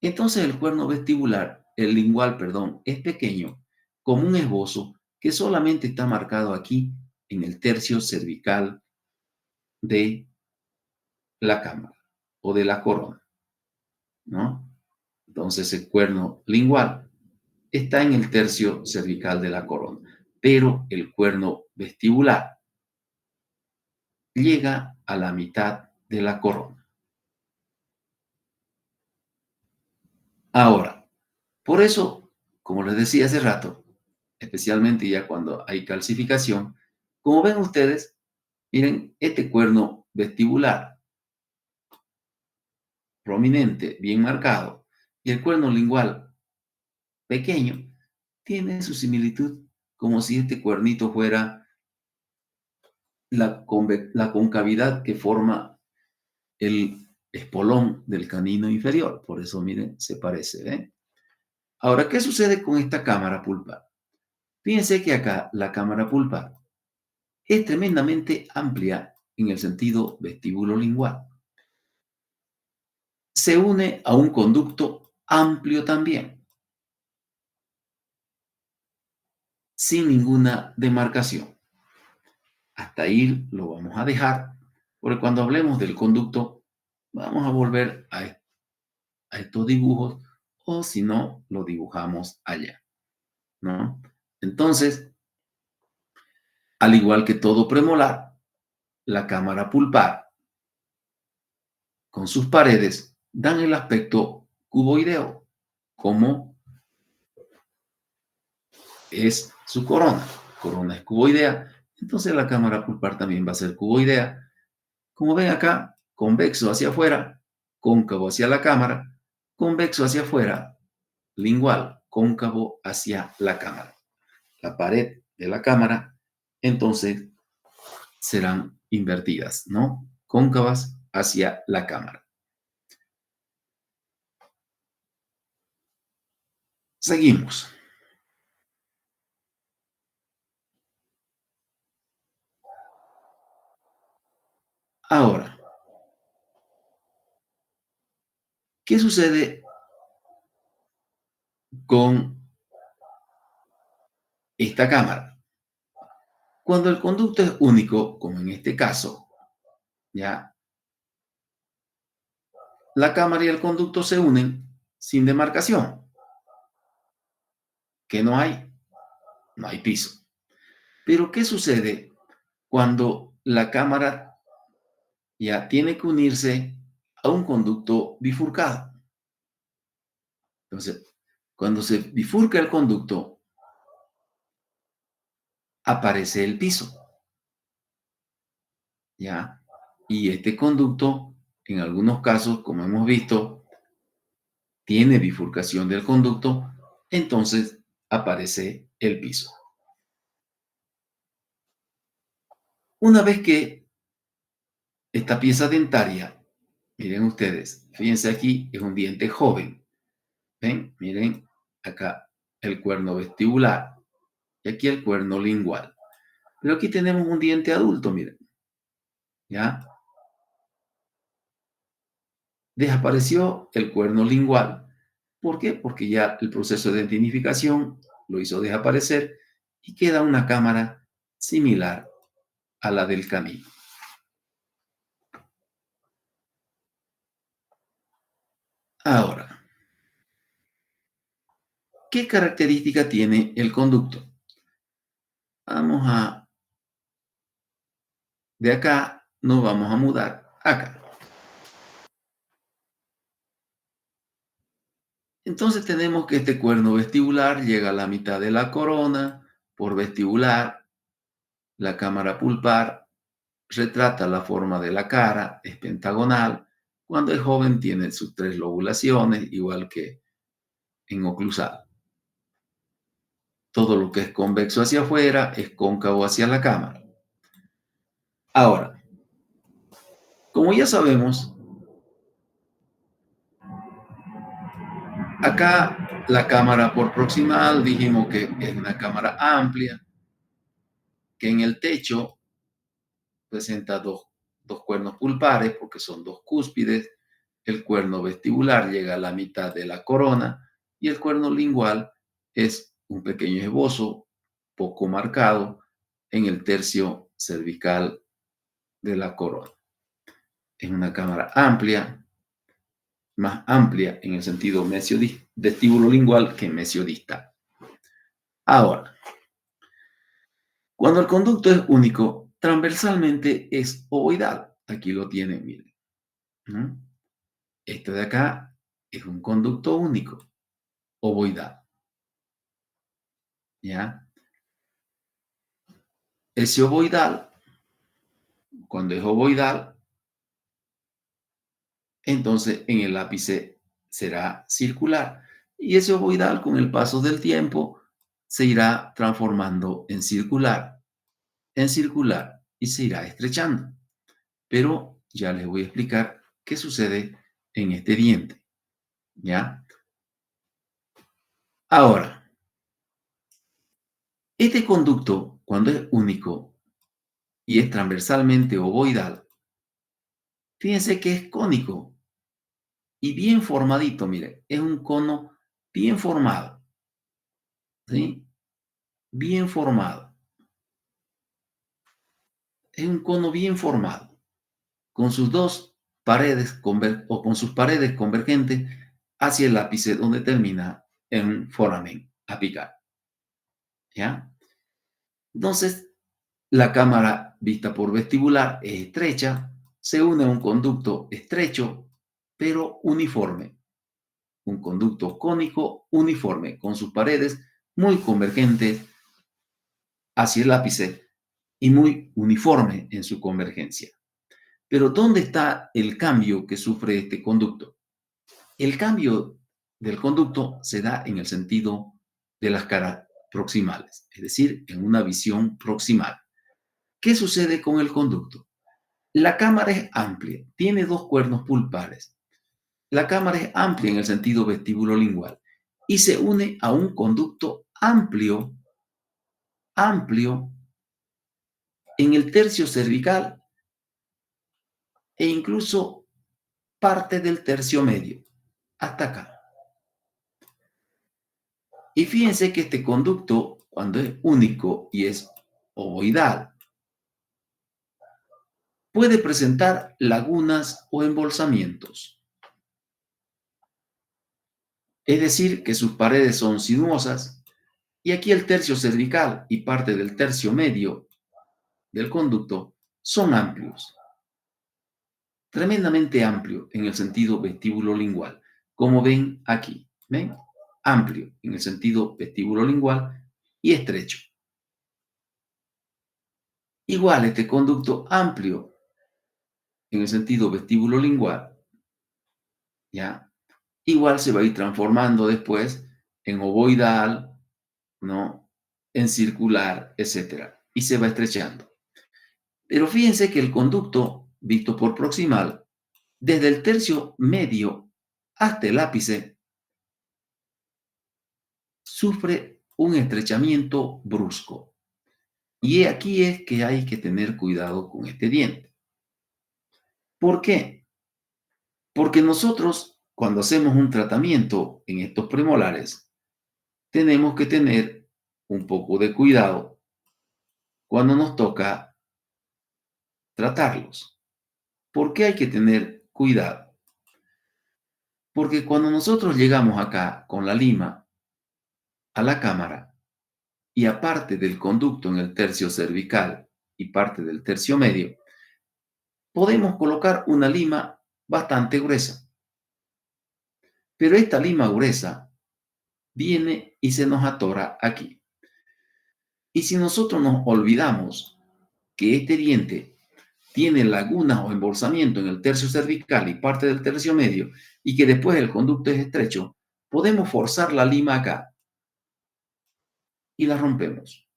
entonces el cuerno vestibular, el lingual, perdón, es pequeño, como un esbozo que solamente está marcado aquí en el tercio cervical de la cámara o de la corona, ¿no? Entonces el cuerno lingual está en el tercio cervical de la corona, pero el cuerno vestibular llega a la mitad de la corona. Ahora, por eso, como les decía hace rato, especialmente ya cuando hay calcificación, como ven ustedes, miren, este cuerno vestibular prominente, bien marcado, y el cuerno lingual pequeño, tiene su similitud como si este cuernito fuera la concavidad que forma el espolón del canino inferior. Por eso, miren, se parece, ¿eh? Ahora, ¿qué sucede con esta cámara pulpar? Fíjense que acá la cámara pulpar es tremendamente amplia en el sentido vestíbulo lingual. Se une a un conducto amplio también, sin ninguna demarcación. Hasta ahí lo vamos a dejar, porque cuando hablemos del conducto, vamos a volver a estos dibujos, o si no, lo dibujamos allá, ¿no? Entonces, al igual que todo premolar, la cámara pulpar, con sus paredes, dan el aspecto cuboideo, como es su corona. Corona es cuboidea, entonces la cámara pulpar también va a ser cuboidea. Como ven acá, convexo hacia afuera, cóncavo hacia la cámara, convexo hacia afuera, lingual, cóncavo hacia la cámara. La pared de la cámara, entonces, serán invertidas, ¿no? Cóncavas hacia la cámara. Seguimos. Ahora, ¿qué sucede con esta cámara? Cuando el conducto es único, como en este caso, ya la cámara y el conducto se unen sin demarcación, que no hay piso. Pero ¿qué sucede cuando la cámara ya tiene que unirse a un conducto bifurcado? Entonces, cuando se bifurca el conducto, aparece el piso, ¿ya? Y este conducto, en algunos casos, como hemos visto, tiene bifurcación del conducto, entonces aparece el piso. Una vez que esta pieza dentaria, miren ustedes, fíjense aquí, es un diente joven. ¿Ven? Miren acá el cuerno vestibular y aquí el cuerno lingual. Pero aquí tenemos un diente adulto, miren. ¿Ya? Desapareció el cuerno lingual. ¿Por qué? Porque ya el proceso de identificación lo hizo desaparecer y queda una cámara similar a la del canino. Ahora, ¿qué característica tiene el conducto? Vamos a, de acá nos vamos a mudar acá. Entonces tenemos que este cuerno vestibular llega a la mitad de la corona, por vestibular, la cámara pulpar retrata la forma de la cara, es pentagonal, cuando es joven tiene sus 3 lobulaciones, igual que en oclusal. Todo lo que es convexo hacia afuera es cóncavo hacia la cámara. Ahora, como ya sabemos, acá la cámara por proximal dijimos que es una cámara amplia, que en el techo presenta dos cuernos pulpares porque son 2 cúspides, el cuerno vestibular llega a la mitad de la corona y el cuerno lingual es un pequeño esbozo poco marcado en el tercio cervical de la corona. Es una cámara amplia, más amplia en el sentido vestíbulo lingual que mesiodistal. Ahora, cuando el conducto es único, transversalmente es ovoidal. Aquí lo tienen, miren. ¿No? Esto de acá es un conducto único, ovoidal. ¿Ya? Ese ovoidal, cuando es ovoidal, entonces en el ápice será circular. Y ese ovoidal, con el paso del tiempo, se irá transformando en circular, y se irá estrechando. Pero ya les voy a explicar qué sucede en este diente. ¿Ya? Ahora, este conducto, cuando es único y es transversalmente ovoidal, fíjense que es cónico y bien formadito, mire, es un cono bien formado, ¿sí? Bien formado. Es un cono bien formado, con sus dos paredes o con sus paredes convergentes hacia el ápice donde termina en un foramen apical. ¿Ya? Entonces, la cámara vista por vestibular es estrecha, se une a un conducto estrecho, pero uniforme. Un conducto cónico uniforme, con sus paredes muy convergentes hacia el ápice y muy uniforme en su convergencia. Pero ¿dónde está el cambio que sufre este conducto? El cambio del conducto se da en el sentido de las caras proximales, es decir, en una visión proximal. ¿Qué sucede con el conducto? La cámara es amplia, tiene 2 cuernos pulpares. La cámara es amplia en el sentido vestíbulo-lingual y se une a un conducto amplio en el tercio cervical e incluso parte del tercio medio, hasta acá. Y fíjense que este conducto, cuando es único y es ovoidal, puede presentar lagunas o embolsamientos. Es decir, que sus paredes son sinuosas y aquí el tercio cervical y parte del tercio medio del conducto son amplios, tremendamente amplio en el sentido vestíbulo-lingual, como ven aquí. ¿Ven? Amplio en el sentido vestíbulo-lingual y estrecho. Igual este conducto amplio en el sentido vestíbulo-lingual, ¿ya? Igual se va a ir transformando después en ovoidal, ¿no? En circular, etcétera, y se va estrechando. Pero fíjense que el conducto, visto por proximal, desde el tercio medio hasta el ápice, sufre un estrechamiento brusco. Y aquí es que hay que tener cuidado con este diente. ¿Por qué? Porque nosotros, cuando hacemos un tratamiento en estos premolares, tenemos que tener un poco de cuidado cuando nos toca tratarlos. ¿Por qué hay que tener cuidado? Porque cuando nosotros llegamos acá con la lima a la cámara y aparte del conducto en el tercio cervical y parte del tercio medio, podemos colocar una lima bastante gruesa. Pero esta lima gruesa viene y se nos atora aquí. Y si nosotros nos olvidamos que este diente tiene lagunas o embolsamiento en el tercio cervical y parte del tercio medio y que después el conducto es estrecho, podemos forzar la lima acá y la rompemos.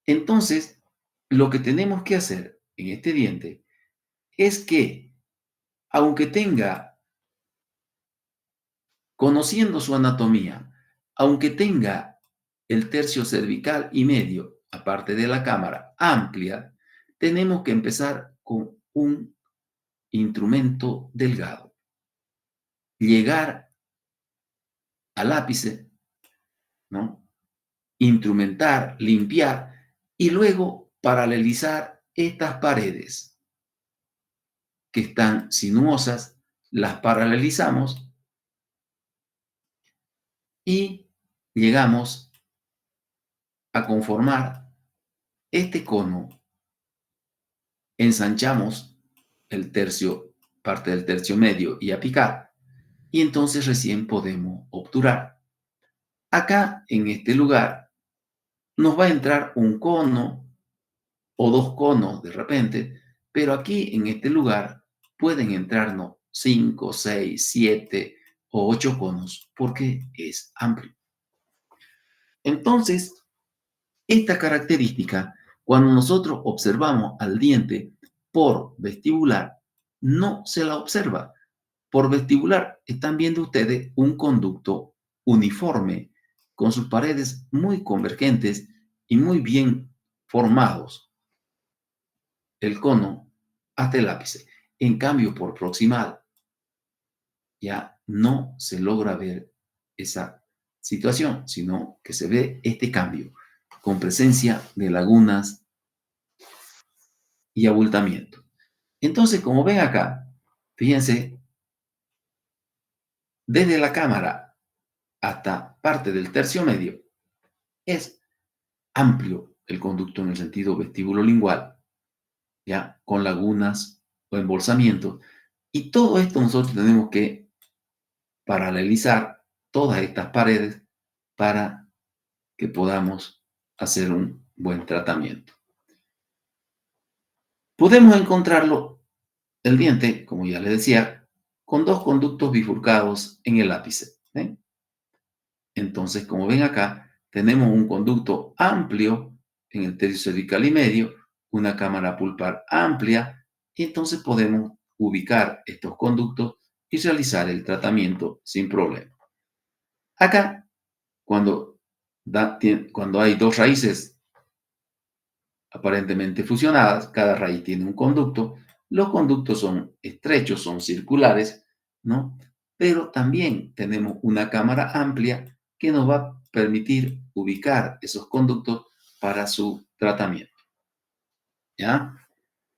Entonces, lo que tenemos que hacer en este diente es que, aunque tenga, conociendo su anatomía, aunque tenga el tercio cervical y medio, aparte de la cámara, amplia, tenemos que empezar con un instrumento delgado. Llegar al ápice, ¿no? Instrumentar, limpiar y luego paralelizar estas paredes que están sinuosas, las paralelizamos y llegamos a conformar este cono, ensanchamos el tercio, parte del tercio medio y apical, y entonces recién podemos obturar. Acá, en este lugar, nos va a entrar un cono o dos conos de repente, pero aquí en este lugar pueden entrarnos 5, 6, 7 o 8 conos porque es amplio. Entonces, esta característica, cuando nosotros observamos al diente por vestibular, no se la observa. Por vestibular están viendo ustedes un conducto uniforme, con sus paredes muy convergentes y muy bien formados, el cono hasta el ápice. En cambio, por proximal, ya no se logra ver esa situación, sino que se ve este cambio con presencia de lagunas y abultamiento. Entonces, como ven acá, fíjense, desde la cámara hasta parte del tercio medio, es amplio el conducto en el sentido vestíbulo-lingual, ya con lagunas o embolsamientos. Y todo esto nosotros tenemos que paralelizar todas estas paredes para que podamos hacer un buen tratamiento. Podemos encontrarlo, el diente, como ya les decía, con dos conductos bifurcados en el ápice. ¿Ven? Entonces, como ven acá, tenemos un conducto amplio en el tercio cervical y medio, una cámara pulpar amplia, y entonces podemos ubicar estos conductos y realizar el tratamiento sin problema. Acá, cuando hay dos raíces aparentemente fusionadas, cada raíz tiene un conducto, Los conductos son estrechos, son circulares, ¿no? Pero también tenemos una cámara amplia que nos va a permitir ubicar esos conductos para su tratamiento, ¿ya?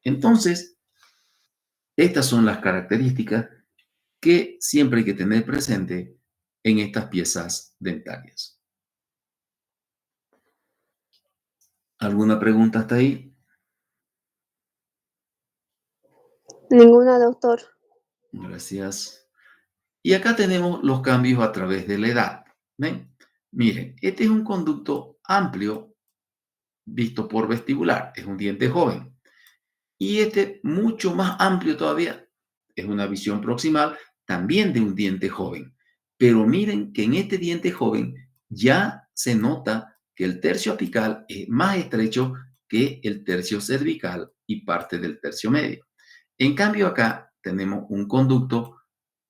Entonces, estas son las características que siempre hay que tener presente en estas piezas dentarias. ¿Alguna pregunta hasta ahí? Ninguna, doctor. Gracias. Y acá tenemos los cambios a través de la edad. ¿Ven? Miren, este es un conducto amplio visto por vestibular, es un diente joven. Y este mucho más amplio todavía, es una visión proximal también de un diente joven. Pero miren que en este diente joven ya se nota que el tercio apical es más estrecho que el tercio cervical y parte del tercio medio. En cambio acá tenemos un conducto,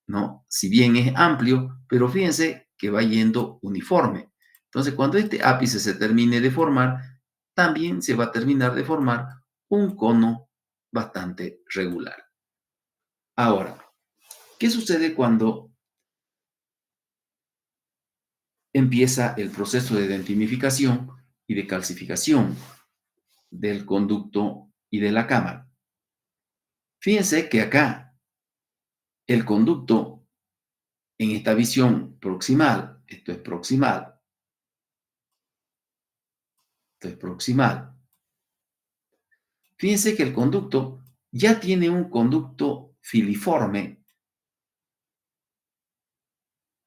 ¿no? Si bien es amplio, pero fíjense que va yendo uniforme. Entonces, cuando este ápice se termine de formar, también se va a terminar de formar un cono bastante regular. Ahora, ¿qué sucede cuando empieza el proceso de dentinificación y de calcificación del conducto y de la cámara? Fíjense que acá el conducto en esta visión proximal, esto es proximal, fíjense que el conducto ya tiene un conducto filiforme,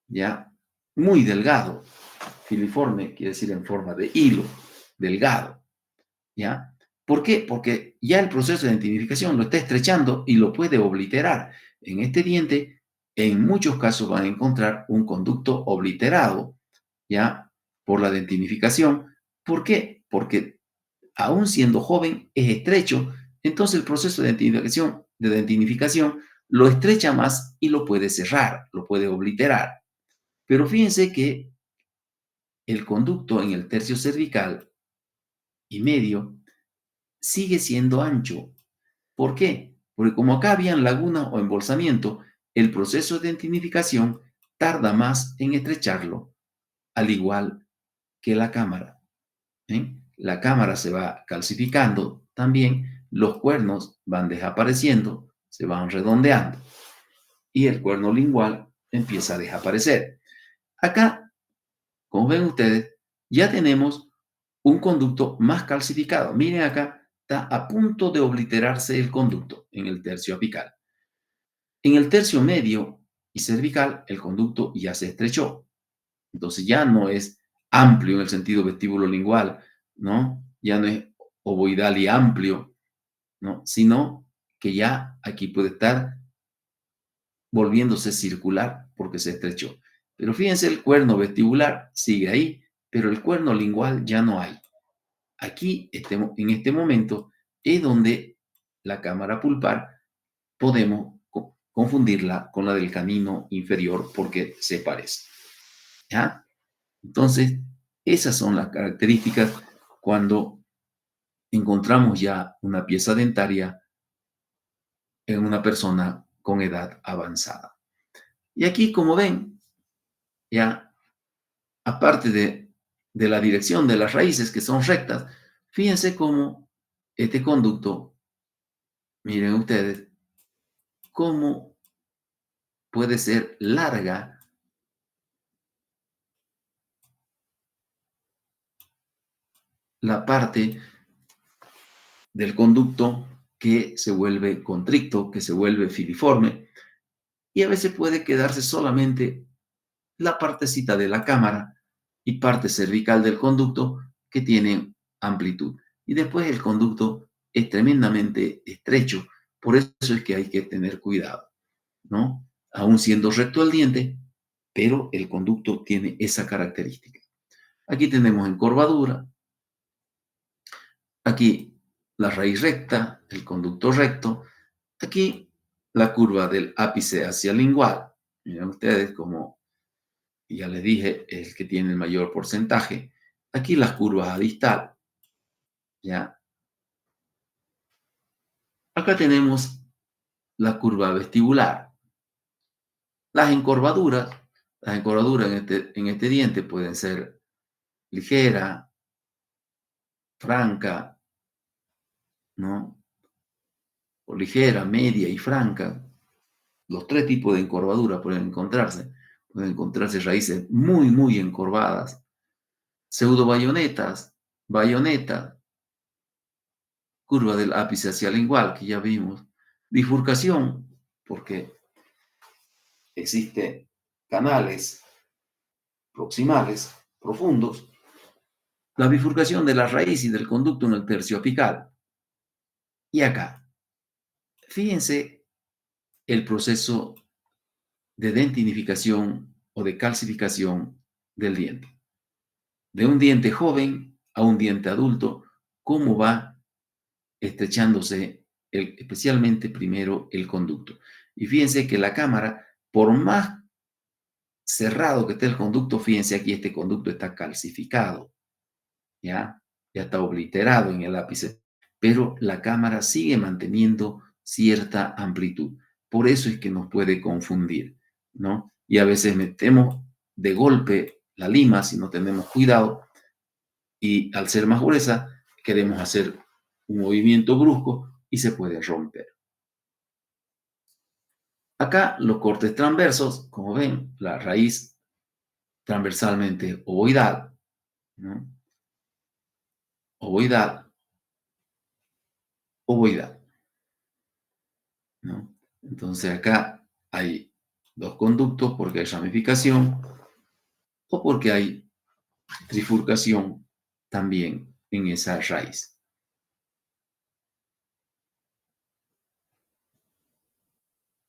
ya muy delgado. Filiforme quiere decir en forma de hilo, delgado, ¿ya? ¿Por qué? Porque ya el proceso de dentinificación lo está estrechando y lo puede obliterar. En este diente, en muchos casos van a encontrar un conducto obliterado, ¿ya? Por la dentinificación. ¿Por qué? Porque aún siendo joven es estrecho, entonces el proceso de dentinificación lo estrecha más y lo puede cerrar, lo puede obliterar. Pero fíjense que el conducto en el tercio cervical y medio sigue siendo ancho. ¿Por qué? Porque como acá habían lagunas o embolsamiento, el proceso de dentinificación tarda más en estrecharlo, al igual que la cámara. ¿Eh? La cámara se va calcificando también, los cuernos van desapareciendo, se van redondeando y el cuerno lingual empieza a desaparecer. Acá, como ven ustedes, ya tenemos un conducto más calcificado. Miren acá, está a punto de obliterarse el conducto en el tercio apical. En el tercio medio y cervical, el conducto ya se estrechó. Entonces ya no es amplio en el sentido vestíbulo-lingual, ¿no? Ya no es ovoidal y amplio, ¿no? Sino que ya aquí puede estar volviéndose circular porque se estrechó. Pero fíjense, el cuerno vestibular sigue ahí, pero el cuerno lingual ya no hay. Aquí, en este momento, es donde la cámara pulpar podemos confundirla con la del canino inferior porque se parece. ¿Ya? Entonces, esas son las características cuando encontramos ya una pieza dentaria en una persona con edad avanzada. Y aquí, como ven, ya aparte de la dirección de las raíces que son rectas, fíjense cómo este conducto, miren ustedes, cómo puede ser larga la parte del conducto que se vuelve contricto, que se vuelve filiforme, y a veces puede quedarse solamente la partecita de la cámara y parte cervical del conducto que tienen amplitud. Y después el conducto es tremendamente estrecho, por eso es que hay que tener cuidado, ¿no? Aún siendo recto el diente, pero el conducto tiene esa característica. Aquí tenemos encorvadura, aquí la raíz recta, el conducto recto, aquí la curva del ápice hacia lingual. Miren ustedes como ya les dije, el que tiene el mayor porcentaje. Aquí las curvas a distal, ¿ya? Acá tenemos la curva vestibular. Las encorvaduras en este diente pueden ser ligera, franca, ¿no? O ligera, media y franca. Los tres tipos de encorvadura pueden encontrarse. Pueden encontrarse raíces muy, muy encorvadas, pseudobayonetas, bayoneta, curva del ápice hacia el lingual, que ya vimos, bifurcación, porque existen canales proximales profundos, la bifurcación de la raíz y del conducto en el tercio apical. Y acá, fíjense el proceso de dentinificación o de calcificación del diente. De un diente joven a un diente adulto, cómo va estrechándose especialmente primero el conducto. Y fíjense que la cámara, por más cerrado que esté el conducto, fíjense aquí este conducto está calcificado, ya está obliterado en el ápice, pero la cámara sigue manteniendo cierta amplitud. Por eso es que nos puede confundir, ¿no? Y a veces metemos de golpe la lima si no tenemos cuidado y al ser más gruesa queremos hacer un movimiento brusco y se puede romper. Acá los cortes transversos, como ven, la raíz transversalmente ovoidal, ¿no? Ovoidal, ovoidal, ¿no? Entonces acá hay dos conductos porque hay ramificación o porque hay trifurcación también en esa raíz.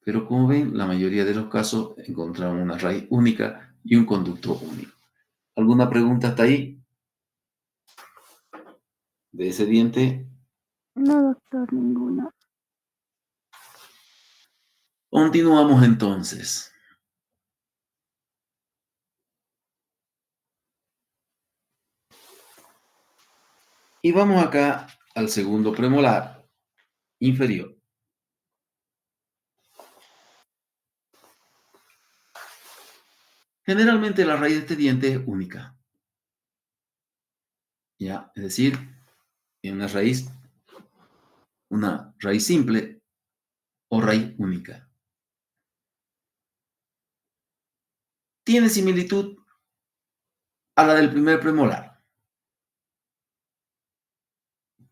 Pero como ven, la mayoría de los casos encontramos una raíz única y un conducto único. ¿Alguna pregunta hasta ahí? ¿De ese diente? No, doctor, ninguna. Continuamos entonces. Y vamos acá al segundo premolar inferior. Generalmente la raíz de este diente es única. ¿Ya? Es decir, en una raíz simple o raíz única. Tiene similitud a la del primer premolar.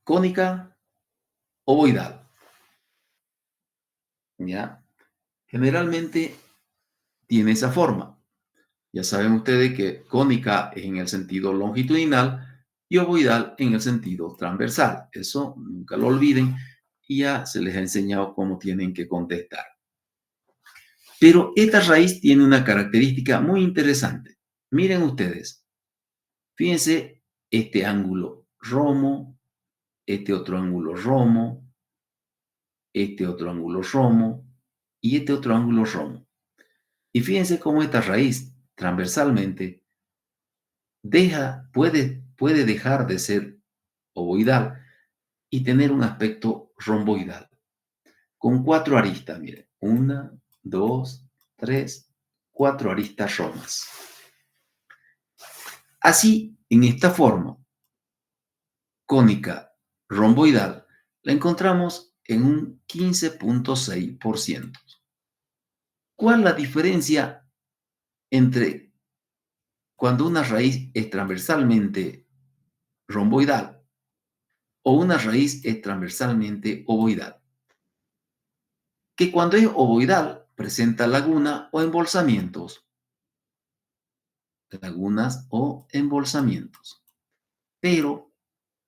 Cónica, ovoidal. ¿Ya? Generalmente tiene esa forma. Ya saben ustedes que cónica es en el sentido longitudinal y ovoidal en el sentido transversal. Eso nunca lo olviden y ya se les ha enseñado cómo tienen que contestar. Pero esta raíz tiene una característica muy interesante. Miren ustedes. Fíjense este ángulo romo, este otro ángulo romo, este otro ángulo romo y este otro ángulo romo. Y fíjense cómo esta raíz transversalmente puede dejar de ser ovoidal y tener un aspecto romboidal. Con 4 aristas, miren. 1, 2, 3, 4 aristas romas. Así, en esta forma cónica romboidal, la encontramos en un 15.6%. ¿Cuál es la diferencia entre cuando una raíz es transversalmente romboidal o una raíz es transversalmente ovoidal? Que cuando es ovoidal presenta laguna o embolsamientos. Lagunas o embolsamientos. Pero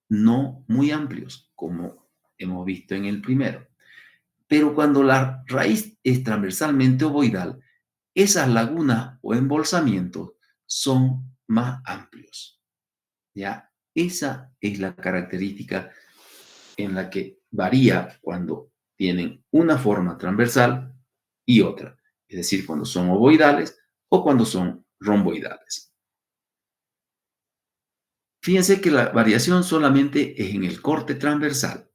no muy amplios, como hemos visto en el primero. Pero cuando la raíz es transversalmente ovoidal, esas lagunas o embolsamientos son más amplios. ¿Ya? Esa es la característica en la que varía cuando tienen una forma transversal y otra. Es decir, cuando son ovoidales o cuando son romboidales. Fíjense que la variación solamente es en el corte transversal,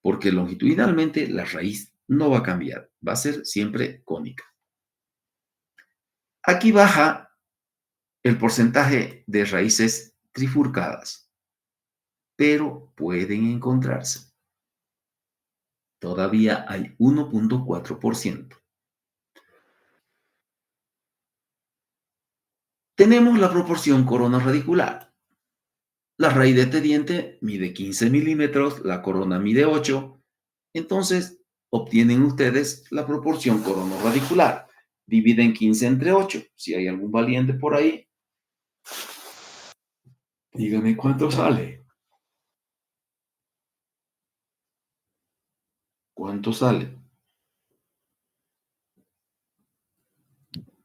porque longitudinalmente la raíz no va a cambiar, va a ser siempre cónica. Aquí baja el porcentaje de raíces trifurcadas, pero pueden encontrarse. Todavía hay 1.4%. Tenemos la proporción corona radicular. La raíz de este diente mide 15 milímetros, la corona mide 8. Entonces, obtienen ustedes la proporción corona radicular. Dividen 15 entre 8. Si hay algún valiente por ahí, dígame cuánto sale. ¿Cuánto sale?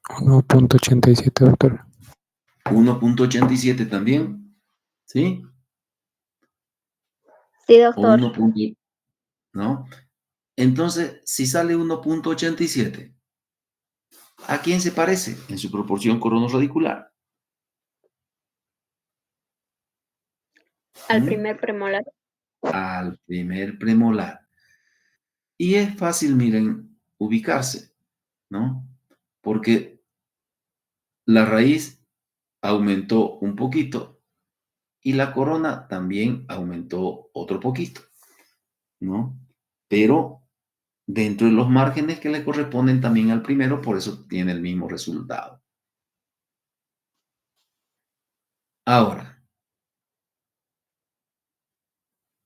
1.87, doctor. 1.87 también. ¿Sí? Sí, O doctor. 1. ¿No? Entonces, si sale 1.87, ¿a quién se parece en su proporción radicular? Al primer premolar. Al primer premolar. Y es fácil, miren, ubicarse, ¿no? Porque la raíz aumentó un poquito y la corona también aumentó otro poquito, ¿no? Pero dentro de los márgenes que le corresponden también al primero, por eso tiene el mismo resultado. Ahora,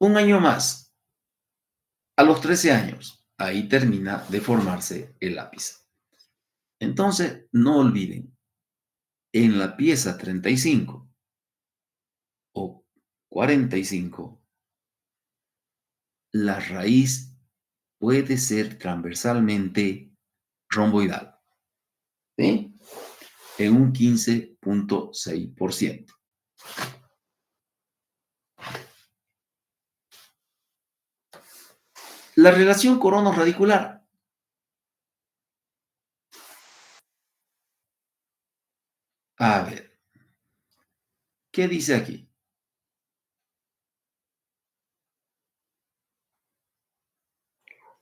un año más, a los 13 años, ahí termina de formarse el lápiz. Entonces, no olviden, en la pieza 35 o 45, la raíz puede ser transversalmente romboidal, ¿sí? En un 15.6%. La relación corona-radicular. A ver, ¿qué dice aquí?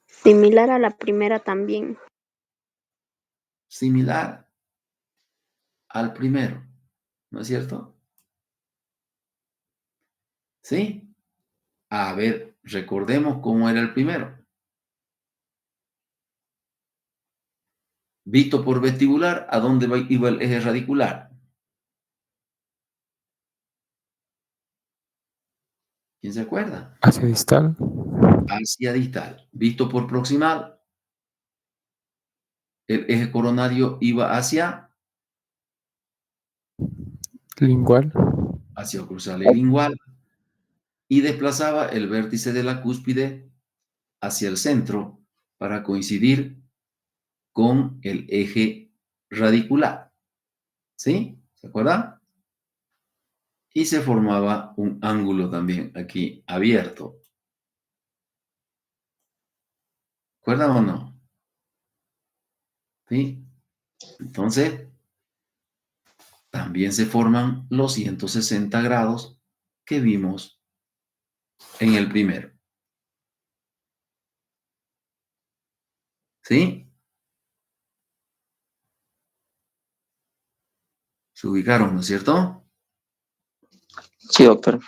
Similar a la primera también. Similar al primero, ¿no es cierto? ¿Sí? A ver, recordemos cómo era el primero. Visto por vestibular, ¿a dónde iba el eje radicular? ¿Quién se acuerda? Hacia distal. Hacia distal. Visto por proximal, el eje coronario iba hacia Lingual. oclusal y lingual y desplazaba el vértice de la cúspide hacia el centro para coincidir con el eje radicular. ¿Sí? ¿Se acuerdan? Y se formaba un ángulo también aquí abierto. ¿Recuerdan o no? ¿Sí? Entonces, también se forman los 160 grados que vimos en el primero. ¿Sí? Se ubicaron, ¿no es cierto? Sí, doctor.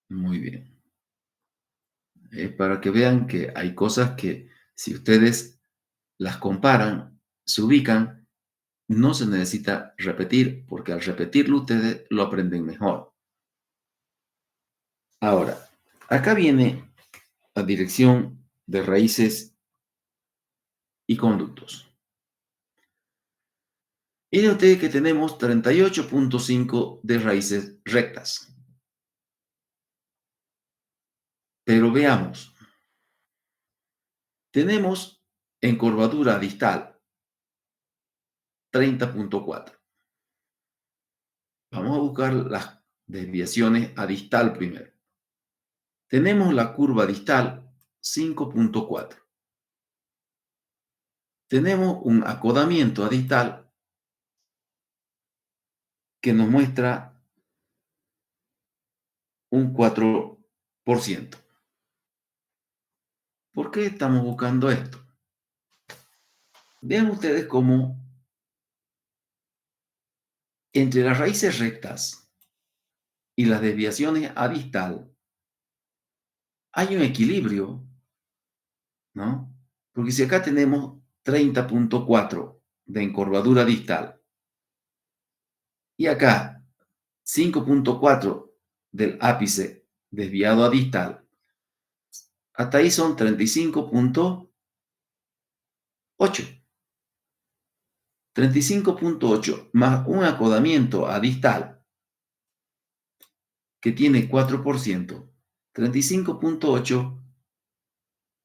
Muy bien. Para que vean que hay cosas que si ustedes las comparan, se ubican, no se necesita repetir, porque al repetirlo ustedes lo aprenden mejor. Ahora, acá viene la dirección de raíces y conductos. Miren ustedes que tenemos 38.5 de raíces rectas. Pero veamos. Tenemos en curvatura distal 30.4. Vamos a buscar las desviaciones a distal primero. Tenemos la curva distal 5.4. Tenemos un acodamiento a distal que nos muestra un 4%. ¿Por qué estamos buscando esto? Vean ustedes cómo entre las raíces rectas y las desviaciones a distal hay un equilibrio, ¿no? Porque si acá tenemos 30.4 de encorvadura distal y acá 5.4 del ápice desviado a distal, hasta ahí son 35.8. 35.8 más un acodamiento a distal que tiene 4%, 35.8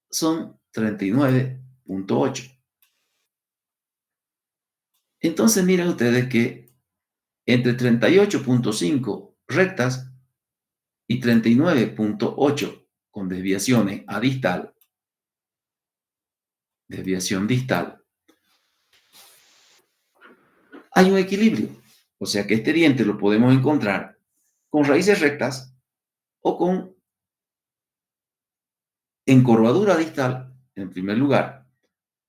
son 39.8. Entonces miren ustedes que entre 38.5 rectas y 39.8 con desviaciones a distal, desviación distal, hay un equilibrio. O sea que este diente lo podemos encontrar con raíces rectas o con encorvadura distal, en primer lugar,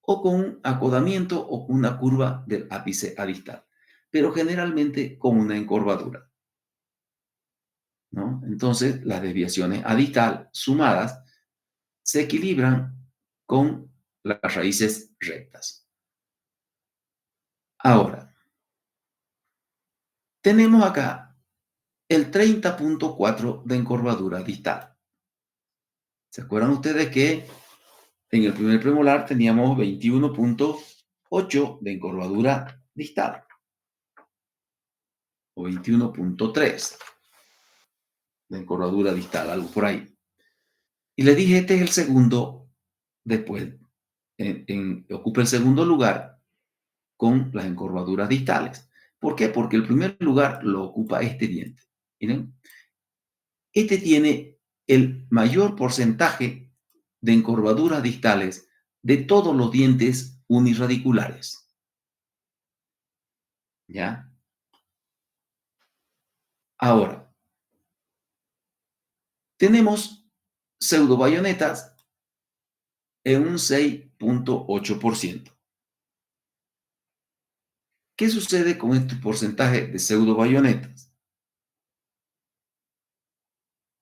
o con un acodamiento o una curva del ápice a distal, pero generalmente con una encorvadura, ¿no? Entonces, las desviaciones a distal sumadas se equilibran con las raíces rectas. Ahora, tenemos acá el 30.4 de encorvadura distal. ¿Se acuerdan ustedes que en el primer premolar teníamos 21.8 de encorvadura distal? O 21.3 de encorvadura distal, algo por ahí. Y le dije, este es el segundo, después, ocupa el segundo lugar con las encorvaduras distales. ¿Por qué? Porque el primer lugar lo ocupa este diente. Miren, este tiene el mayor porcentaje de encorvaduras distales de todos los dientes unirradiculares. ¿Ya? Ahora, tenemos pseudobayonetas en un 6.8%. ¿Qué sucede con este porcentaje de pseudobayonetas?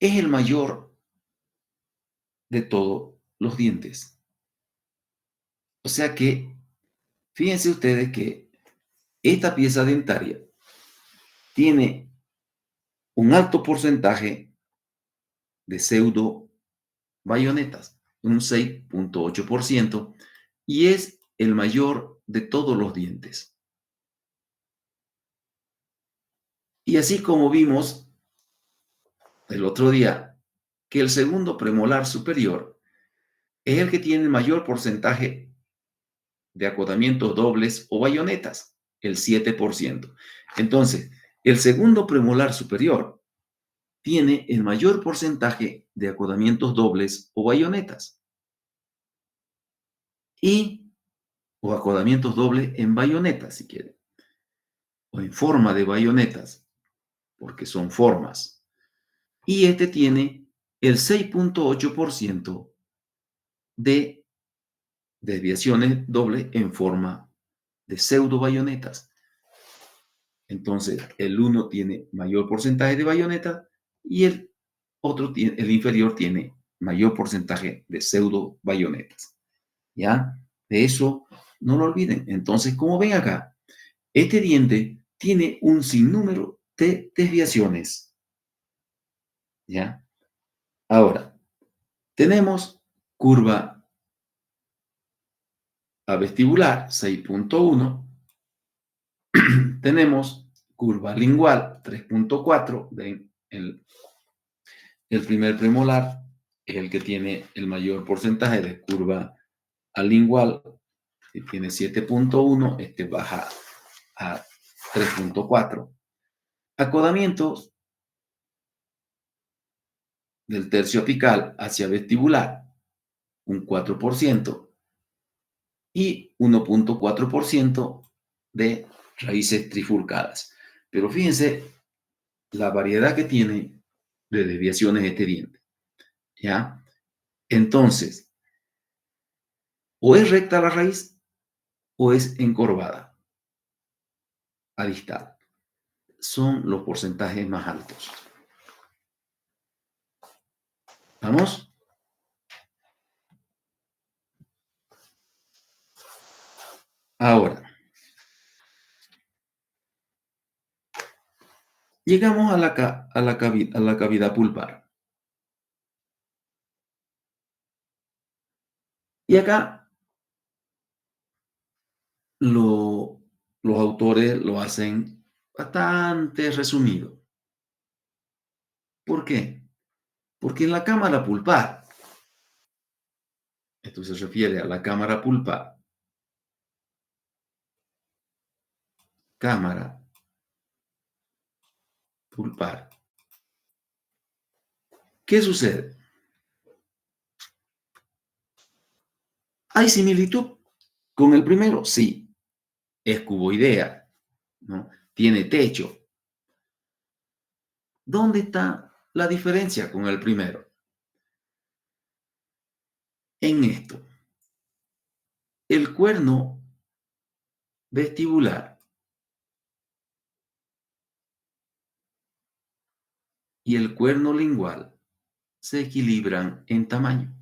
Es el mayor de todos los dientes. O sea que, fíjense ustedes que esta pieza dentaria tiene un alto porcentaje de pseudobayonetas, un 6.8%, y es el mayor de todos los dientes. Y así como vimos el otro día que el segundo premolar superior es el que tiene el mayor porcentaje de acotamientos dobles o bayonetas, el 7%. Entonces, el segundo premolar superior tiene el mayor porcentaje de acotamientos dobles o bayonetas. O acotamientos dobles en bayonetas, si quieren. O en forma de bayonetas, porque son formas. Y este tiene el 6.8% de desviaciones dobles en forma de pseudo bayonetas. Entonces, el uno tiene mayor porcentaje de bayonetas y el otro, el inferior, tiene mayor porcentaje de pseudo bayonetas. ¿Ya? De eso no lo olviden. Entonces, como ven acá, este diente tiene un sinnúmero de desviaciones. ¿Ya? Ahora, tenemos curva vestibular 6.1. Tenemos curva lingual 3.4. El primer premolar es el que tiene el mayor porcentaje de curva lingual, que tiene 7.1, este baja a 3.4. Acodamientos del tercio apical hacia vestibular, un 4%, y 1.4% de raíces trifurcadas. Pero fíjense la variedad que tiene de desviaciones este diente. ¿Ya? Entonces, o es recta la raíz o es encorvada a distal. Son los porcentajes más altos. ¿Vamos? Ahora, llegamos a la cavidad pulpar. Y acá los autores lo hacen bastante resumido. ¿Por qué? Porque en la cámara pulpar, esto se refiere a la cámara pulpar, cámara pulpar. ¿Qué sucede? ¿Hay similitud con el primero? Sí. Es cuboidea, ¿no? Tiene techo. ¿Dónde está la diferencia con el primero? En esto. El cuerno vestibular y el cuerno lingual se equilibran en tamaño.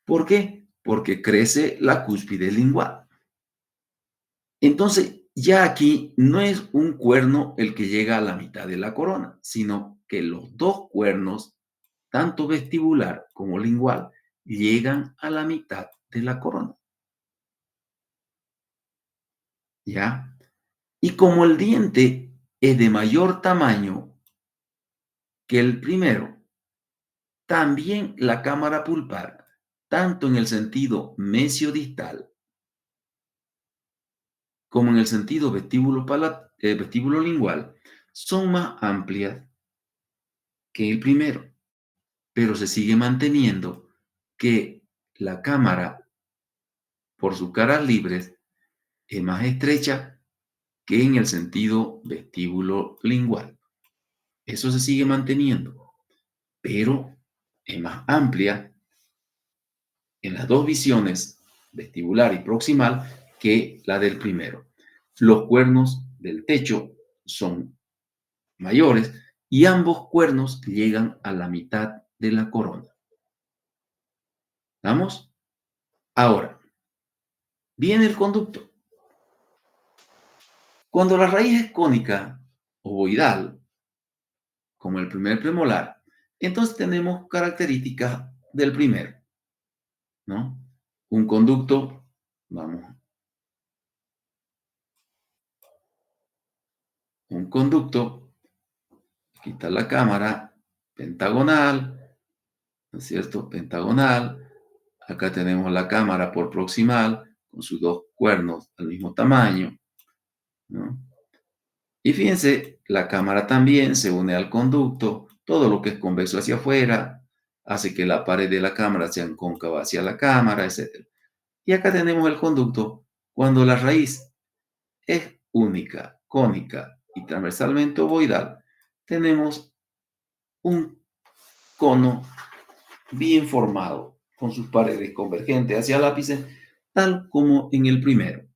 ¿Por qué? Porque crece la cúspide lingual. Entonces, ya aquí no es un cuerno el que llega a la mitad de la corona, sino que los dos cuernos, tanto vestibular como lingual, llegan a la mitad de la corona. ¿Ya? Y como el diente es de mayor tamaño que el primero, también la cámara pulpar, tanto en el sentido mesiodistal como en el sentido vestíbulo lingual, son más amplias que el primero, pero se sigue manteniendo que la cámara, por sus caras libres, es más estrecha que en el sentido vestíbulo lingual. Eso se sigue manteniendo, pero es más amplia en las dos visiones, vestibular y proximal, que la del primero. Los cuernos del techo son mayores y ambos cuernos llegan a la mitad de la corona. ¿Vamos? Ahora, viene el conducto. Cuando la raíz es cónica ovoidal, como el primer premolar, entonces tenemos características del primero, ¿no? Un conducto, vamos, un conducto, aquí está la cámara, pentagonal, ¿no es cierto? Pentagonal. Acá tenemos la cámara por proximal, con sus dos cuernos al mismo tamaño, ¿no? Y fíjense, la cámara también se une al conducto, todo lo que es convexo hacia afuera, hace que la pared de la cámara sea cóncava hacia la cámara, etc. Y acá tenemos el conducto cuando la raíz es única, cónica y transversalmente ovoidal. Tenemos un cono bien formado, con sus paredes convergentes hacia el ápice, tal como en el primero.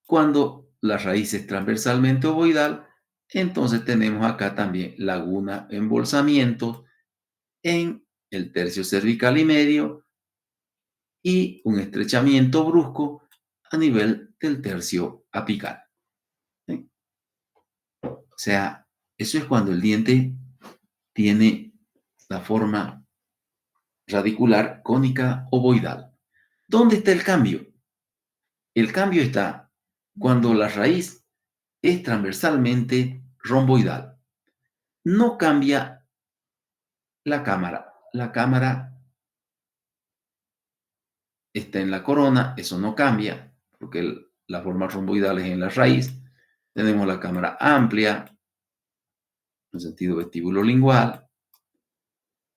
Cuando la raíz es transversalmente ovoidal, entonces tenemos acá también laguna, embolsamientos en el tercio cervical y medio y un estrechamiento brusco a nivel del tercio apical. ¿Sí? O sea, eso es cuando el diente tiene la forma radicular cónica ovoidal. ¿Dónde está el cambio? El cambio está cuando la raíz es transversalmente romboidal. No cambia la cámara. La cámara está en la corona, eso no cambia, porque la forma romboidal es en la raíz. Tenemos la cámara amplia, en el sentido vestíbulo lingual.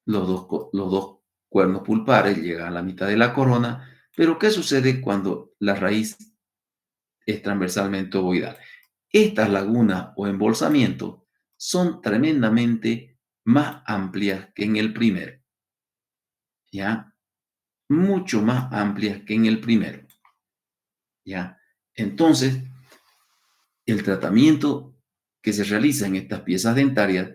Los dos cuernos pulpares llegan a la mitad de la corona. Pero ¿qué sucede cuando la raíz es transversalmente ovoidal? Estas lagunas o embolsamientos son tremendamente más amplias que en el primero. ¿Ya? mucho más amplias que en el primero. ¿Ya? Entonces, el tratamiento que se realiza en estas piezas dentarias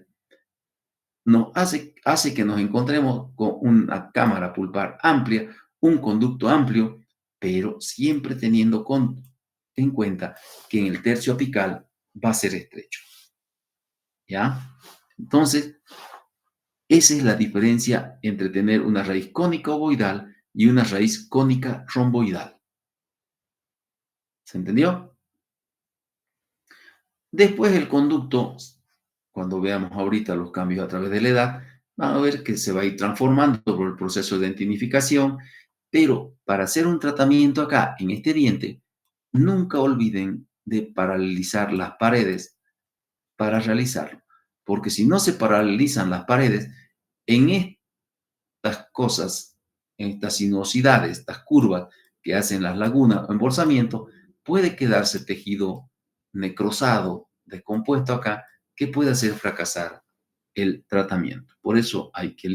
nos hace que nos encontremos con una cámara pulpar amplia, un conducto amplio, pero siempre teniendo en cuenta que en el tercio apical va a ser estrecho. ¿Ya? Entonces, esa es la diferencia entre tener una raíz cónica ovoidal y una raíz cónica romboidal. ¿Se entendió? Después el conducto, cuando veamos ahorita los cambios a través de la edad, van a ver que se va a ir transformando por el proceso de dentinificación, pero para hacer un tratamiento acá, en este diente, nunca olviden de paralizar las paredes para realizarlo, porque si no se paralizan las paredes, en estas cosas, en estas sinuosidades, estas curvas que hacen las lagunas o embolsamiento, puede quedarse tejido necrosado, descompuesto acá, que puede hacer fracasar el tratamiento. Por eso hay que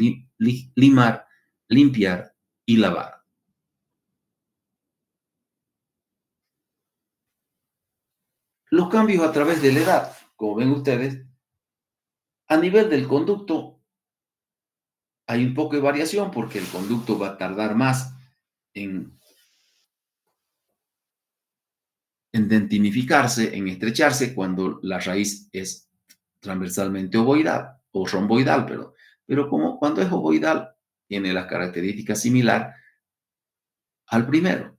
limar, limpiar y lavar. Los cambios a través de la edad, como ven ustedes, a nivel del conducto hay un poco de variación porque el conducto va a tardar más en dentinificarse, en estrecharse, cuando la raíz es transversalmente ovoidal o romboidal, pero como cuando es ovoidal, tiene las características similares al primero.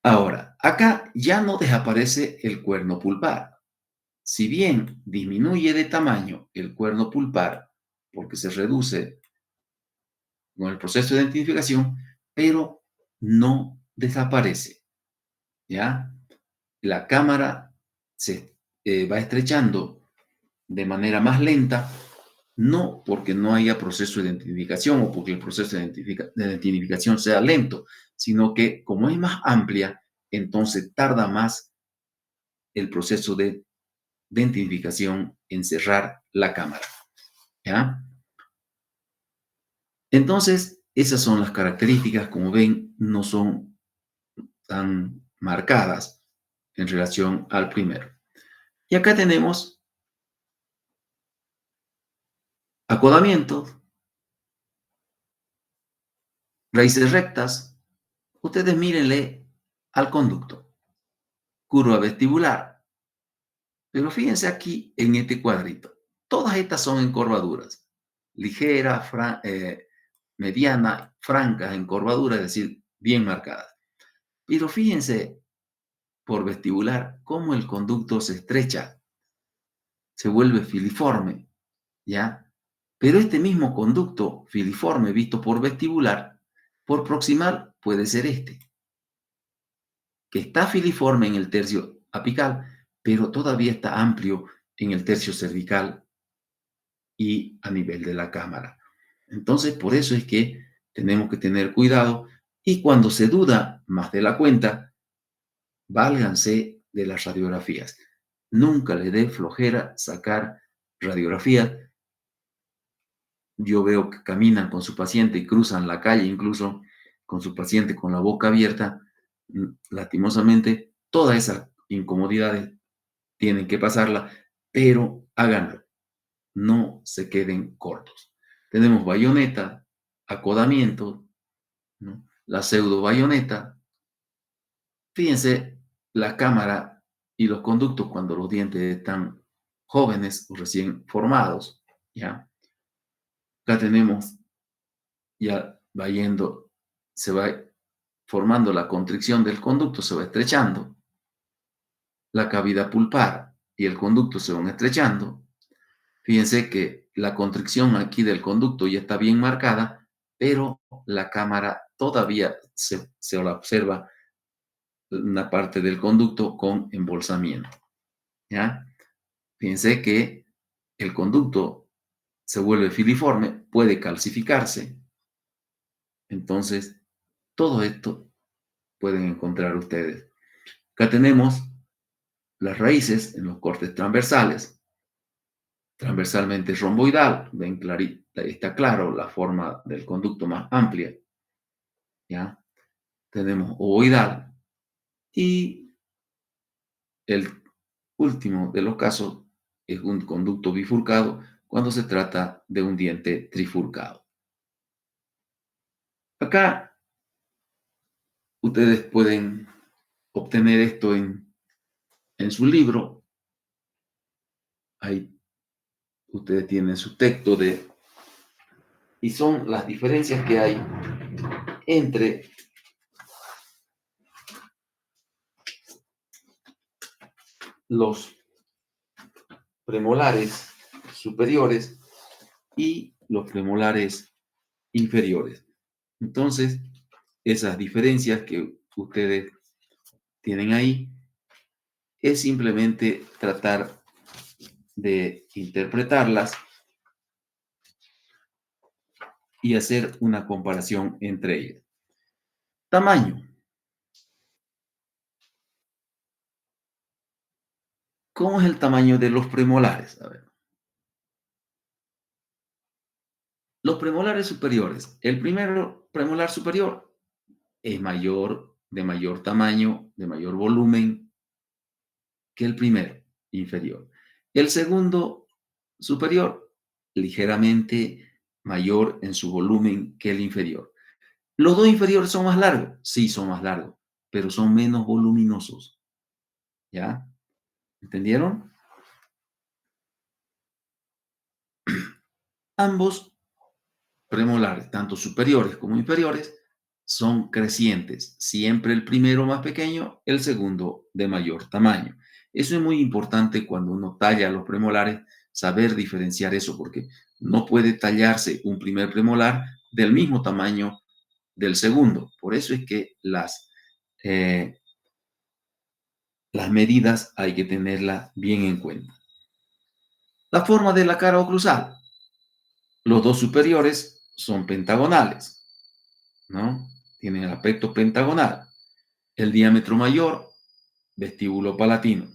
Ahora, acá ya no desaparece el cuerno pulpar. Si bien disminuye de tamaño el cuerno pulpar, porque se reduce con el proceso de identificación, pero no desaparece, ¿ya? La cámara se va estrechando de manera más lenta, no porque no haya proceso de identificación o porque el proceso de identificación sea lento, sino que como es más amplia, entonces tarda más el proceso de identificación en cerrar la cámara. ¿Ya? Entonces, esas son las características, como ven, no son tan marcadas en relación al primero. Y acá tenemos acodamientos, raíces rectas. Ustedes mírenle al conducto, curva vestibular. Pero fíjense aquí en este cuadrito. Todas estas son encorvaduras. Ligera, mediana, francas, encorvaduras, es decir, bien marcadas. Pero fíjense por vestibular cómo el conducto se estrecha, se vuelve filiforme, ¿ya? Pero este mismo conducto filiforme visto por vestibular, por proximal puede ser este, que está filiforme en el tercio apical, pero todavía está amplio en el tercio cervical y a nivel de la cámara. Entonces, por eso es que tenemos que tener cuidado, y cuando se duda más de la cuenta, válganse de las radiografías. Nunca le dé flojera sacar radiografías. Yo veo que caminan con su paciente y cruzan la calle incluso con su paciente con la boca abierta. Lastimosamente, todas esas incomodidades tienen que pasarla, pero háganlo. No se queden cortos. Tenemos bayoneta, acodamiento, ¿no? La pseudo bayoneta. Fíjense la cámara y los conductos cuando los dientes están jóvenes o recién formados, ¿ya? Acá tenemos, ya va yendo, se va formando la constricción del conducto, se va estrechando. La cavidad pulpar y el conducto se van estrechando. Fíjense que la constricción aquí del conducto ya está bien marcada, pero la cámara todavía se la observa una parte del conducto con embolsamiento, ¿ya? Fíjense que el conducto se vuelve filiforme, puede calcificarse. Entonces, todo esto pueden encontrar ustedes. Acá tenemos las raíces en los cortes transversales. Transversalmente romboidal, ven clarita, está claro la forma del conducto más amplia. ¿ya? Tenemos ovoidal. Y el último de los casos es un conducto bifurcado cuando se trata de un diente trifurcado. Acá ustedes pueden obtener esto en su libro. Ahí ustedes tienen su texto y son las diferencias que hay entre los premolares superiores y los premolares inferiores. Entonces, esas diferencias que ustedes tienen ahí es simplemente tratar de interpretarlas y hacer una comparación entre ellas. Tamaño. ¿Cómo es el tamaño de los premolares? A ver. Los premolares superiores. El primer premolar superior es de mayor tamaño, de mayor volumen que el primero inferior. El segundo superior, ligeramente mayor en su volumen que el inferior. ¿Los dos inferiores son más largos? Sí, son más largos, pero son menos voluminosos. ¿Ya? ¿Entendieron? Ambos premolares, tanto superiores como inferiores, son crecientes. Siempre el primero más pequeño, el segundo de mayor tamaño. Eso es muy importante cuando uno talla los premolares, saber diferenciar eso, porque no puede tallarse un primer premolar del mismo tamaño del segundo. Por eso es que las medidas hay que tenerlas bien en cuenta. La forma de la cara oclusal. Los dos superiores son pentagonales, ¿no? Tienen el aspecto pentagonal. El diámetro mayor, vestíbulo palatino.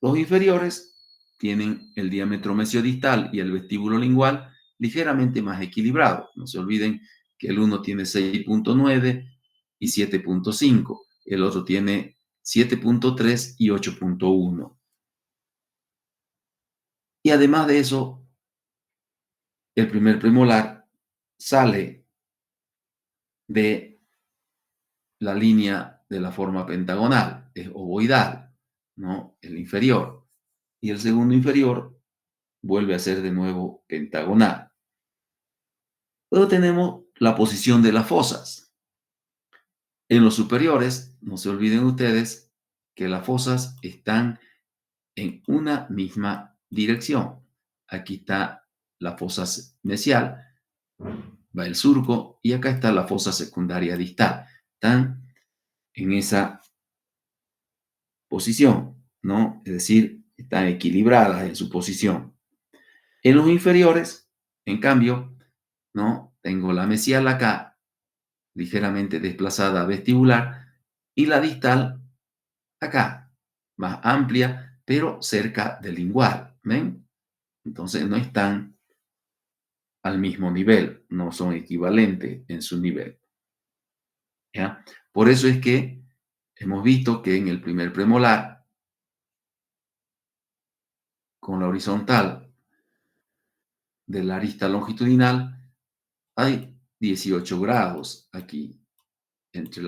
Los inferiores tienen el diámetro mesiodistal y el vestíbulo lingual ligeramente más equilibrado. No se olviden que el uno tiene 6.9 y 7.5. El otro tiene 7.3 y 8.1. Y además de eso, el primer premolar sale de la línea de la forma pentagonal, es ovoidal, ¿no? El inferior. Y el segundo inferior vuelve a ser de nuevo pentagonal. Luego tenemos la posición de las fosas. En los superiores, no se olviden ustedes que las fosas están en una misma dirección. Aquí está la fosa mesial, va el surco, y acá está la fosa secundaria distal. Están en esa posición, ¿no? Es decir, están equilibradas en su posición. En los inferiores, en cambio, ¿no? Tengo la mesial acá, ligeramente desplazada vestibular, y la distal acá, más amplia, pero cerca del lingual, ¿ven? Entonces no están al mismo nivel, no son equivalentes en su nivel. ¿Ya? Por eso es que hemos visto que en el primer premolar, con la horizontal de la arista longitudinal, hay 18 grados aquí entre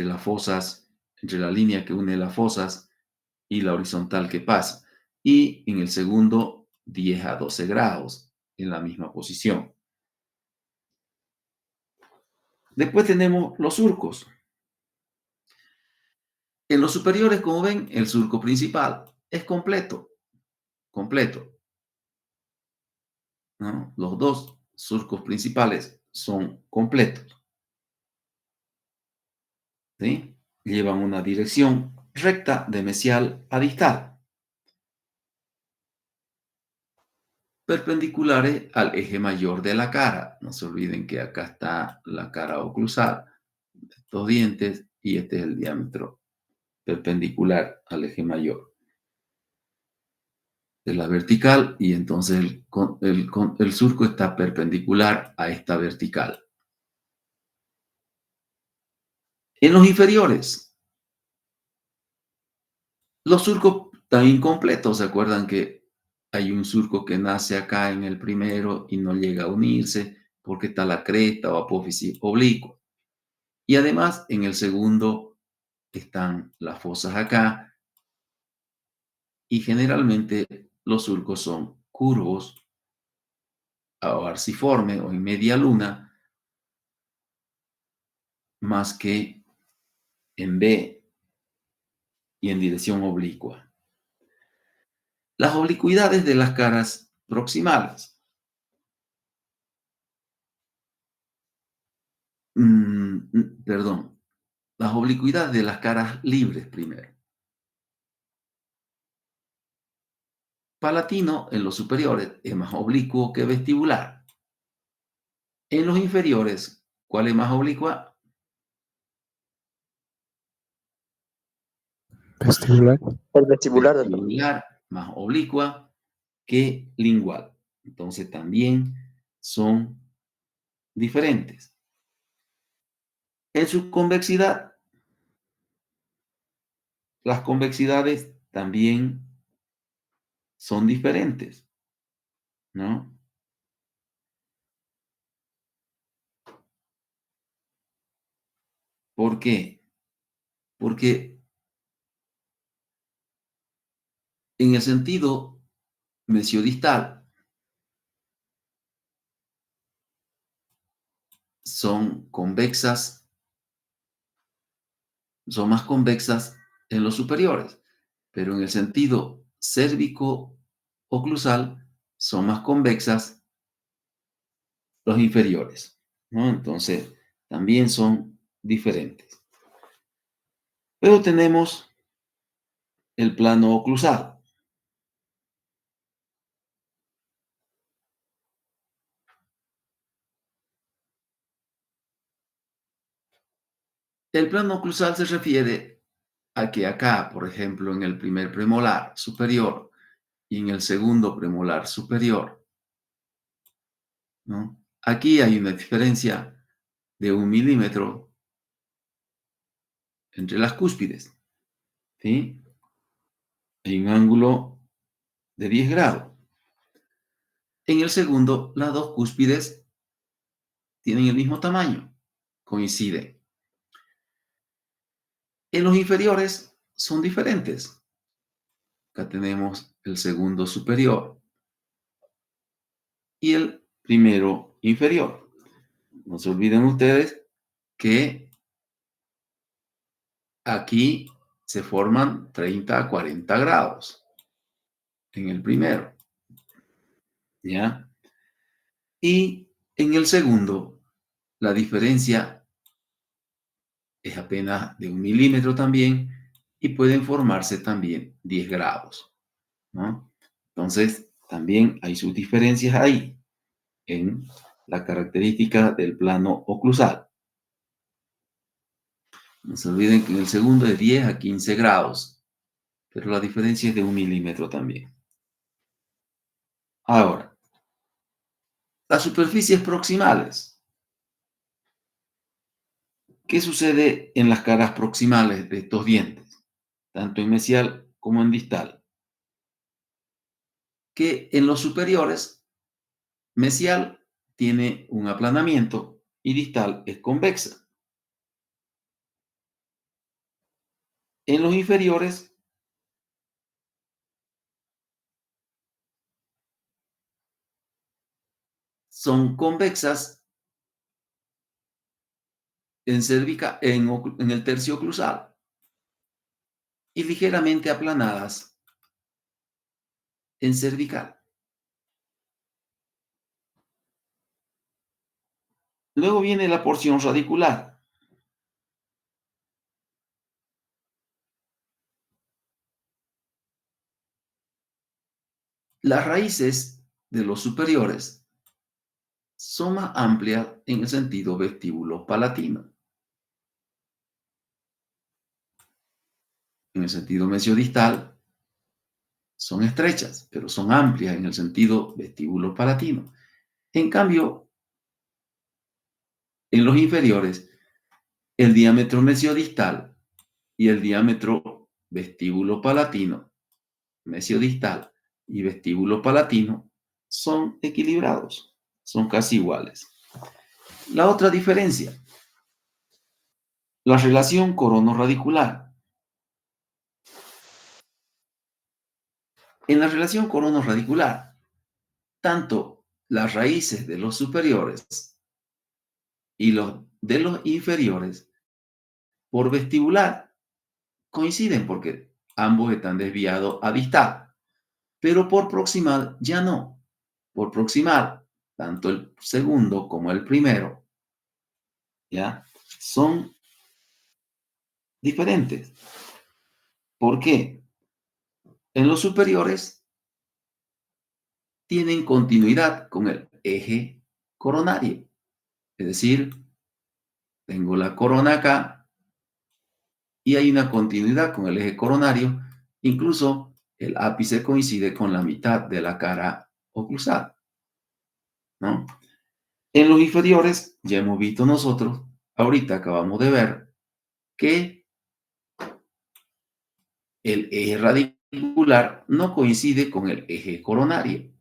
las fosas, entre la línea que une las fosas y la horizontal que pasa. Y en el segundo, 10 a 12 grados en la misma posición. Después tenemos los surcos. En los superiores, como ven, el surco principal es completo, ¿no? Los dos surcos principales son completos, ¿sí? Llevan una dirección recta de mesial a distal, perpendiculares al eje mayor de la cara. No se olviden que acá está la cara oclusal, estos dientes, y este es el diámetro perpendicular al eje mayor de la vertical, y entonces el surco está perpendicular a esta vertical. En los inferiores, los surcos están incompletos. ¿Se acuerdan que hay un surco que nace acá en el primero y no llega a unirse porque está la cresta o apófisis oblicua? Y además, en el segundo están las fosas acá y generalmente los surcos son curvos o arciforme o en media luna más que en B y en dirección oblicua. Las oblicuidades de las caras proximales. Perdón. Las oblicuidades de las caras libres primero. Palatino en los superiores es más oblicuo que vestibular. En los inferiores, ¿cuál es más oblicua? Vestibular. El vestibular, doctor. Vestibular más oblicua que lingual. Entonces también son diferentes. En su convexidad, las convexidades también son diferentes, ¿no? ¿Por qué? Porque en el sentido mesiodistal son convexas, son más convexas en los superiores, pero en el sentido cérvico-oclusal son más convexas los inferiores, ¿no? Entonces, también son diferentes. Pero tenemos el plano oclusal. El plano oclusal se refiere a que acá, por ejemplo, en el primer premolar superior y en el segundo premolar superior, ¿no? Aquí hay una diferencia de 1 milímetro entre las cúspides, ¿sí? Hay un ángulo de 10 grados. En el segundo, las dos cúspides tienen el mismo tamaño, coinciden. En los inferiores son diferentes. Acá tenemos el segundo superior y el primero inferior. No se olviden ustedes que aquí se forman 30 a 40 grados en el primero, ¿ya? Y en el segundo, la diferencia es apenas de 1 milímetro también y pueden formarse también 10 grados, ¿no? Entonces, también hay sus diferencias ahí en la característica del plano oclusal. No se olviden que en el segundo es 10 a 15 grados, pero la diferencia es de 1 milímetro también. Ahora, las superficies proximales. ¿Qué sucede en las caras proximales de estos dientes, tanto en mesial como en distal? Que en los superiores, mesial tiene un aplanamiento y distal es convexa. En los inferiores, son convexas en el tercio oclusal y ligeramente aplanadas en cervical. Luego viene la porción radicular. Las raíces de los superiores son más amplias en el sentido vestíbulo-palatino. En el sentido mesiodistal son estrechas, pero son amplias en el sentido vestíbulo-palatino. En cambio, en los inferiores el diámetro mesiodistal y el diámetro vestíbulo palatino, mesiodistal y vestíbulo palatino, son equilibrados, son casi iguales. La otra diferencia, la relación corono-radicular. En la relación corono-radicular, tanto las raíces de los superiores y los de los inferiores por vestibular coinciden porque ambos están desviados a distal, pero por proximal ya no. Por proximal, tanto el segundo como el primero, ¿ya? Son diferentes. ¿Por qué? En los superiores tienen continuidad con el eje coronario. Es decir, tengo la corona acá y hay una continuidad con el eje coronario. Incluso el ápice coincide con la mitad de la cara oclusal, ¿no? En los inferiores, ya hemos visto nosotros, ahorita acabamos de ver que el eje radicular no coincide con el eje coronario,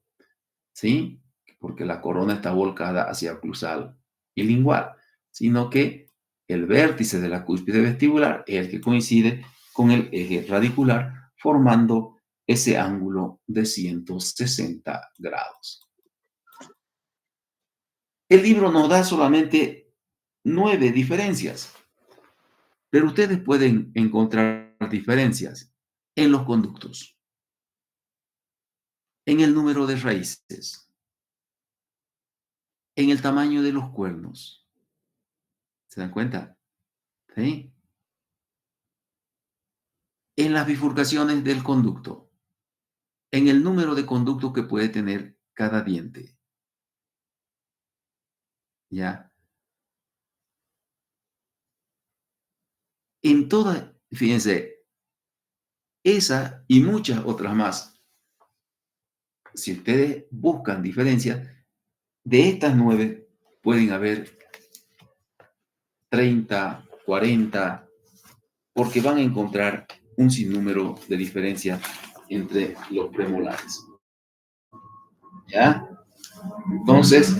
¿sí? Porque la corona está volcada hacia oclusal y lingual, sino que el vértice de la cúspide vestibular es el que coincide con el eje radicular, formando ese ángulo de 160 grados. El libro nos da solamente 9 diferencias, pero ustedes pueden encontrar diferencias en los conductos, en el número de raíces, en el tamaño de los cuernos. ¿Se dan cuenta? ¿Sí? En las bifurcaciones del conducto, en el número de conductos que puede tener cada diente. ¿Ya? En todas, fíjense, esa y muchas otras más, si ustedes buscan diferencias, de estas 9 pueden haber 30, 40, porque van a encontrar un sinnúmero de diferencias entre los premolares. ¿Ya? Entonces,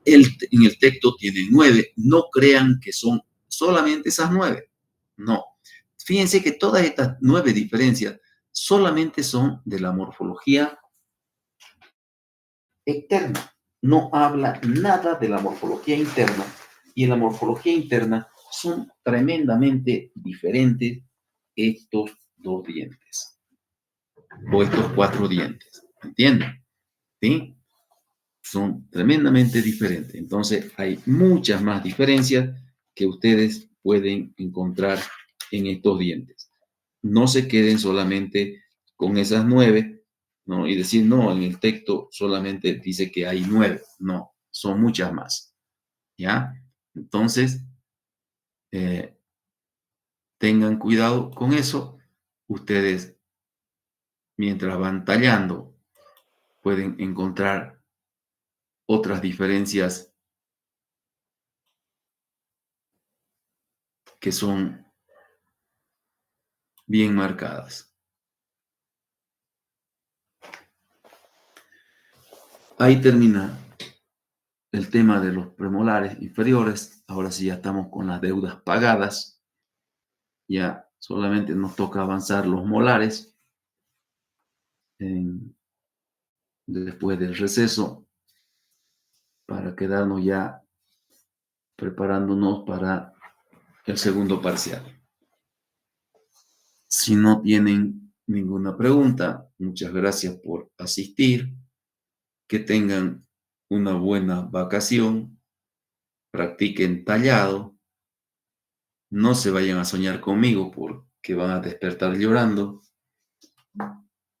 en el texto tiene 9. No crean que son solamente esas 9. No. Fíjense que todas estas 9 diferencias solamente son de la morfología externa. No habla nada de la morfología interna. Y en la morfología interna son tremendamente diferentes estos 2 dientes. O estos 4 dientes. ¿Entienden? ¿Sí? Son tremendamente diferentes. Entonces, hay muchas más diferencias que ustedes pueden encontrar en estos dientes. No se queden solamente con esas 9, ¿no? Y decir, no, en el texto solamente dice que hay 9. No, son muchas más. ¿Ya? Entonces, tengan cuidado con eso. Ustedes, mientras van tallando, pueden encontrar otras diferencias que son bien marcadas. Ahí termina el tema de los premolares inferiores. Ahora sí ya estamos con las deudas pagadas. Ya solamente nos toca avanzar los molares después del receso para quedarnos ya preparándonos para el segundo parcial. Si no tienen ninguna pregunta, muchas gracias por asistir. Que tengan una buena vacación. Practiquen tallado. No se vayan a soñar conmigo porque van a despertar llorando.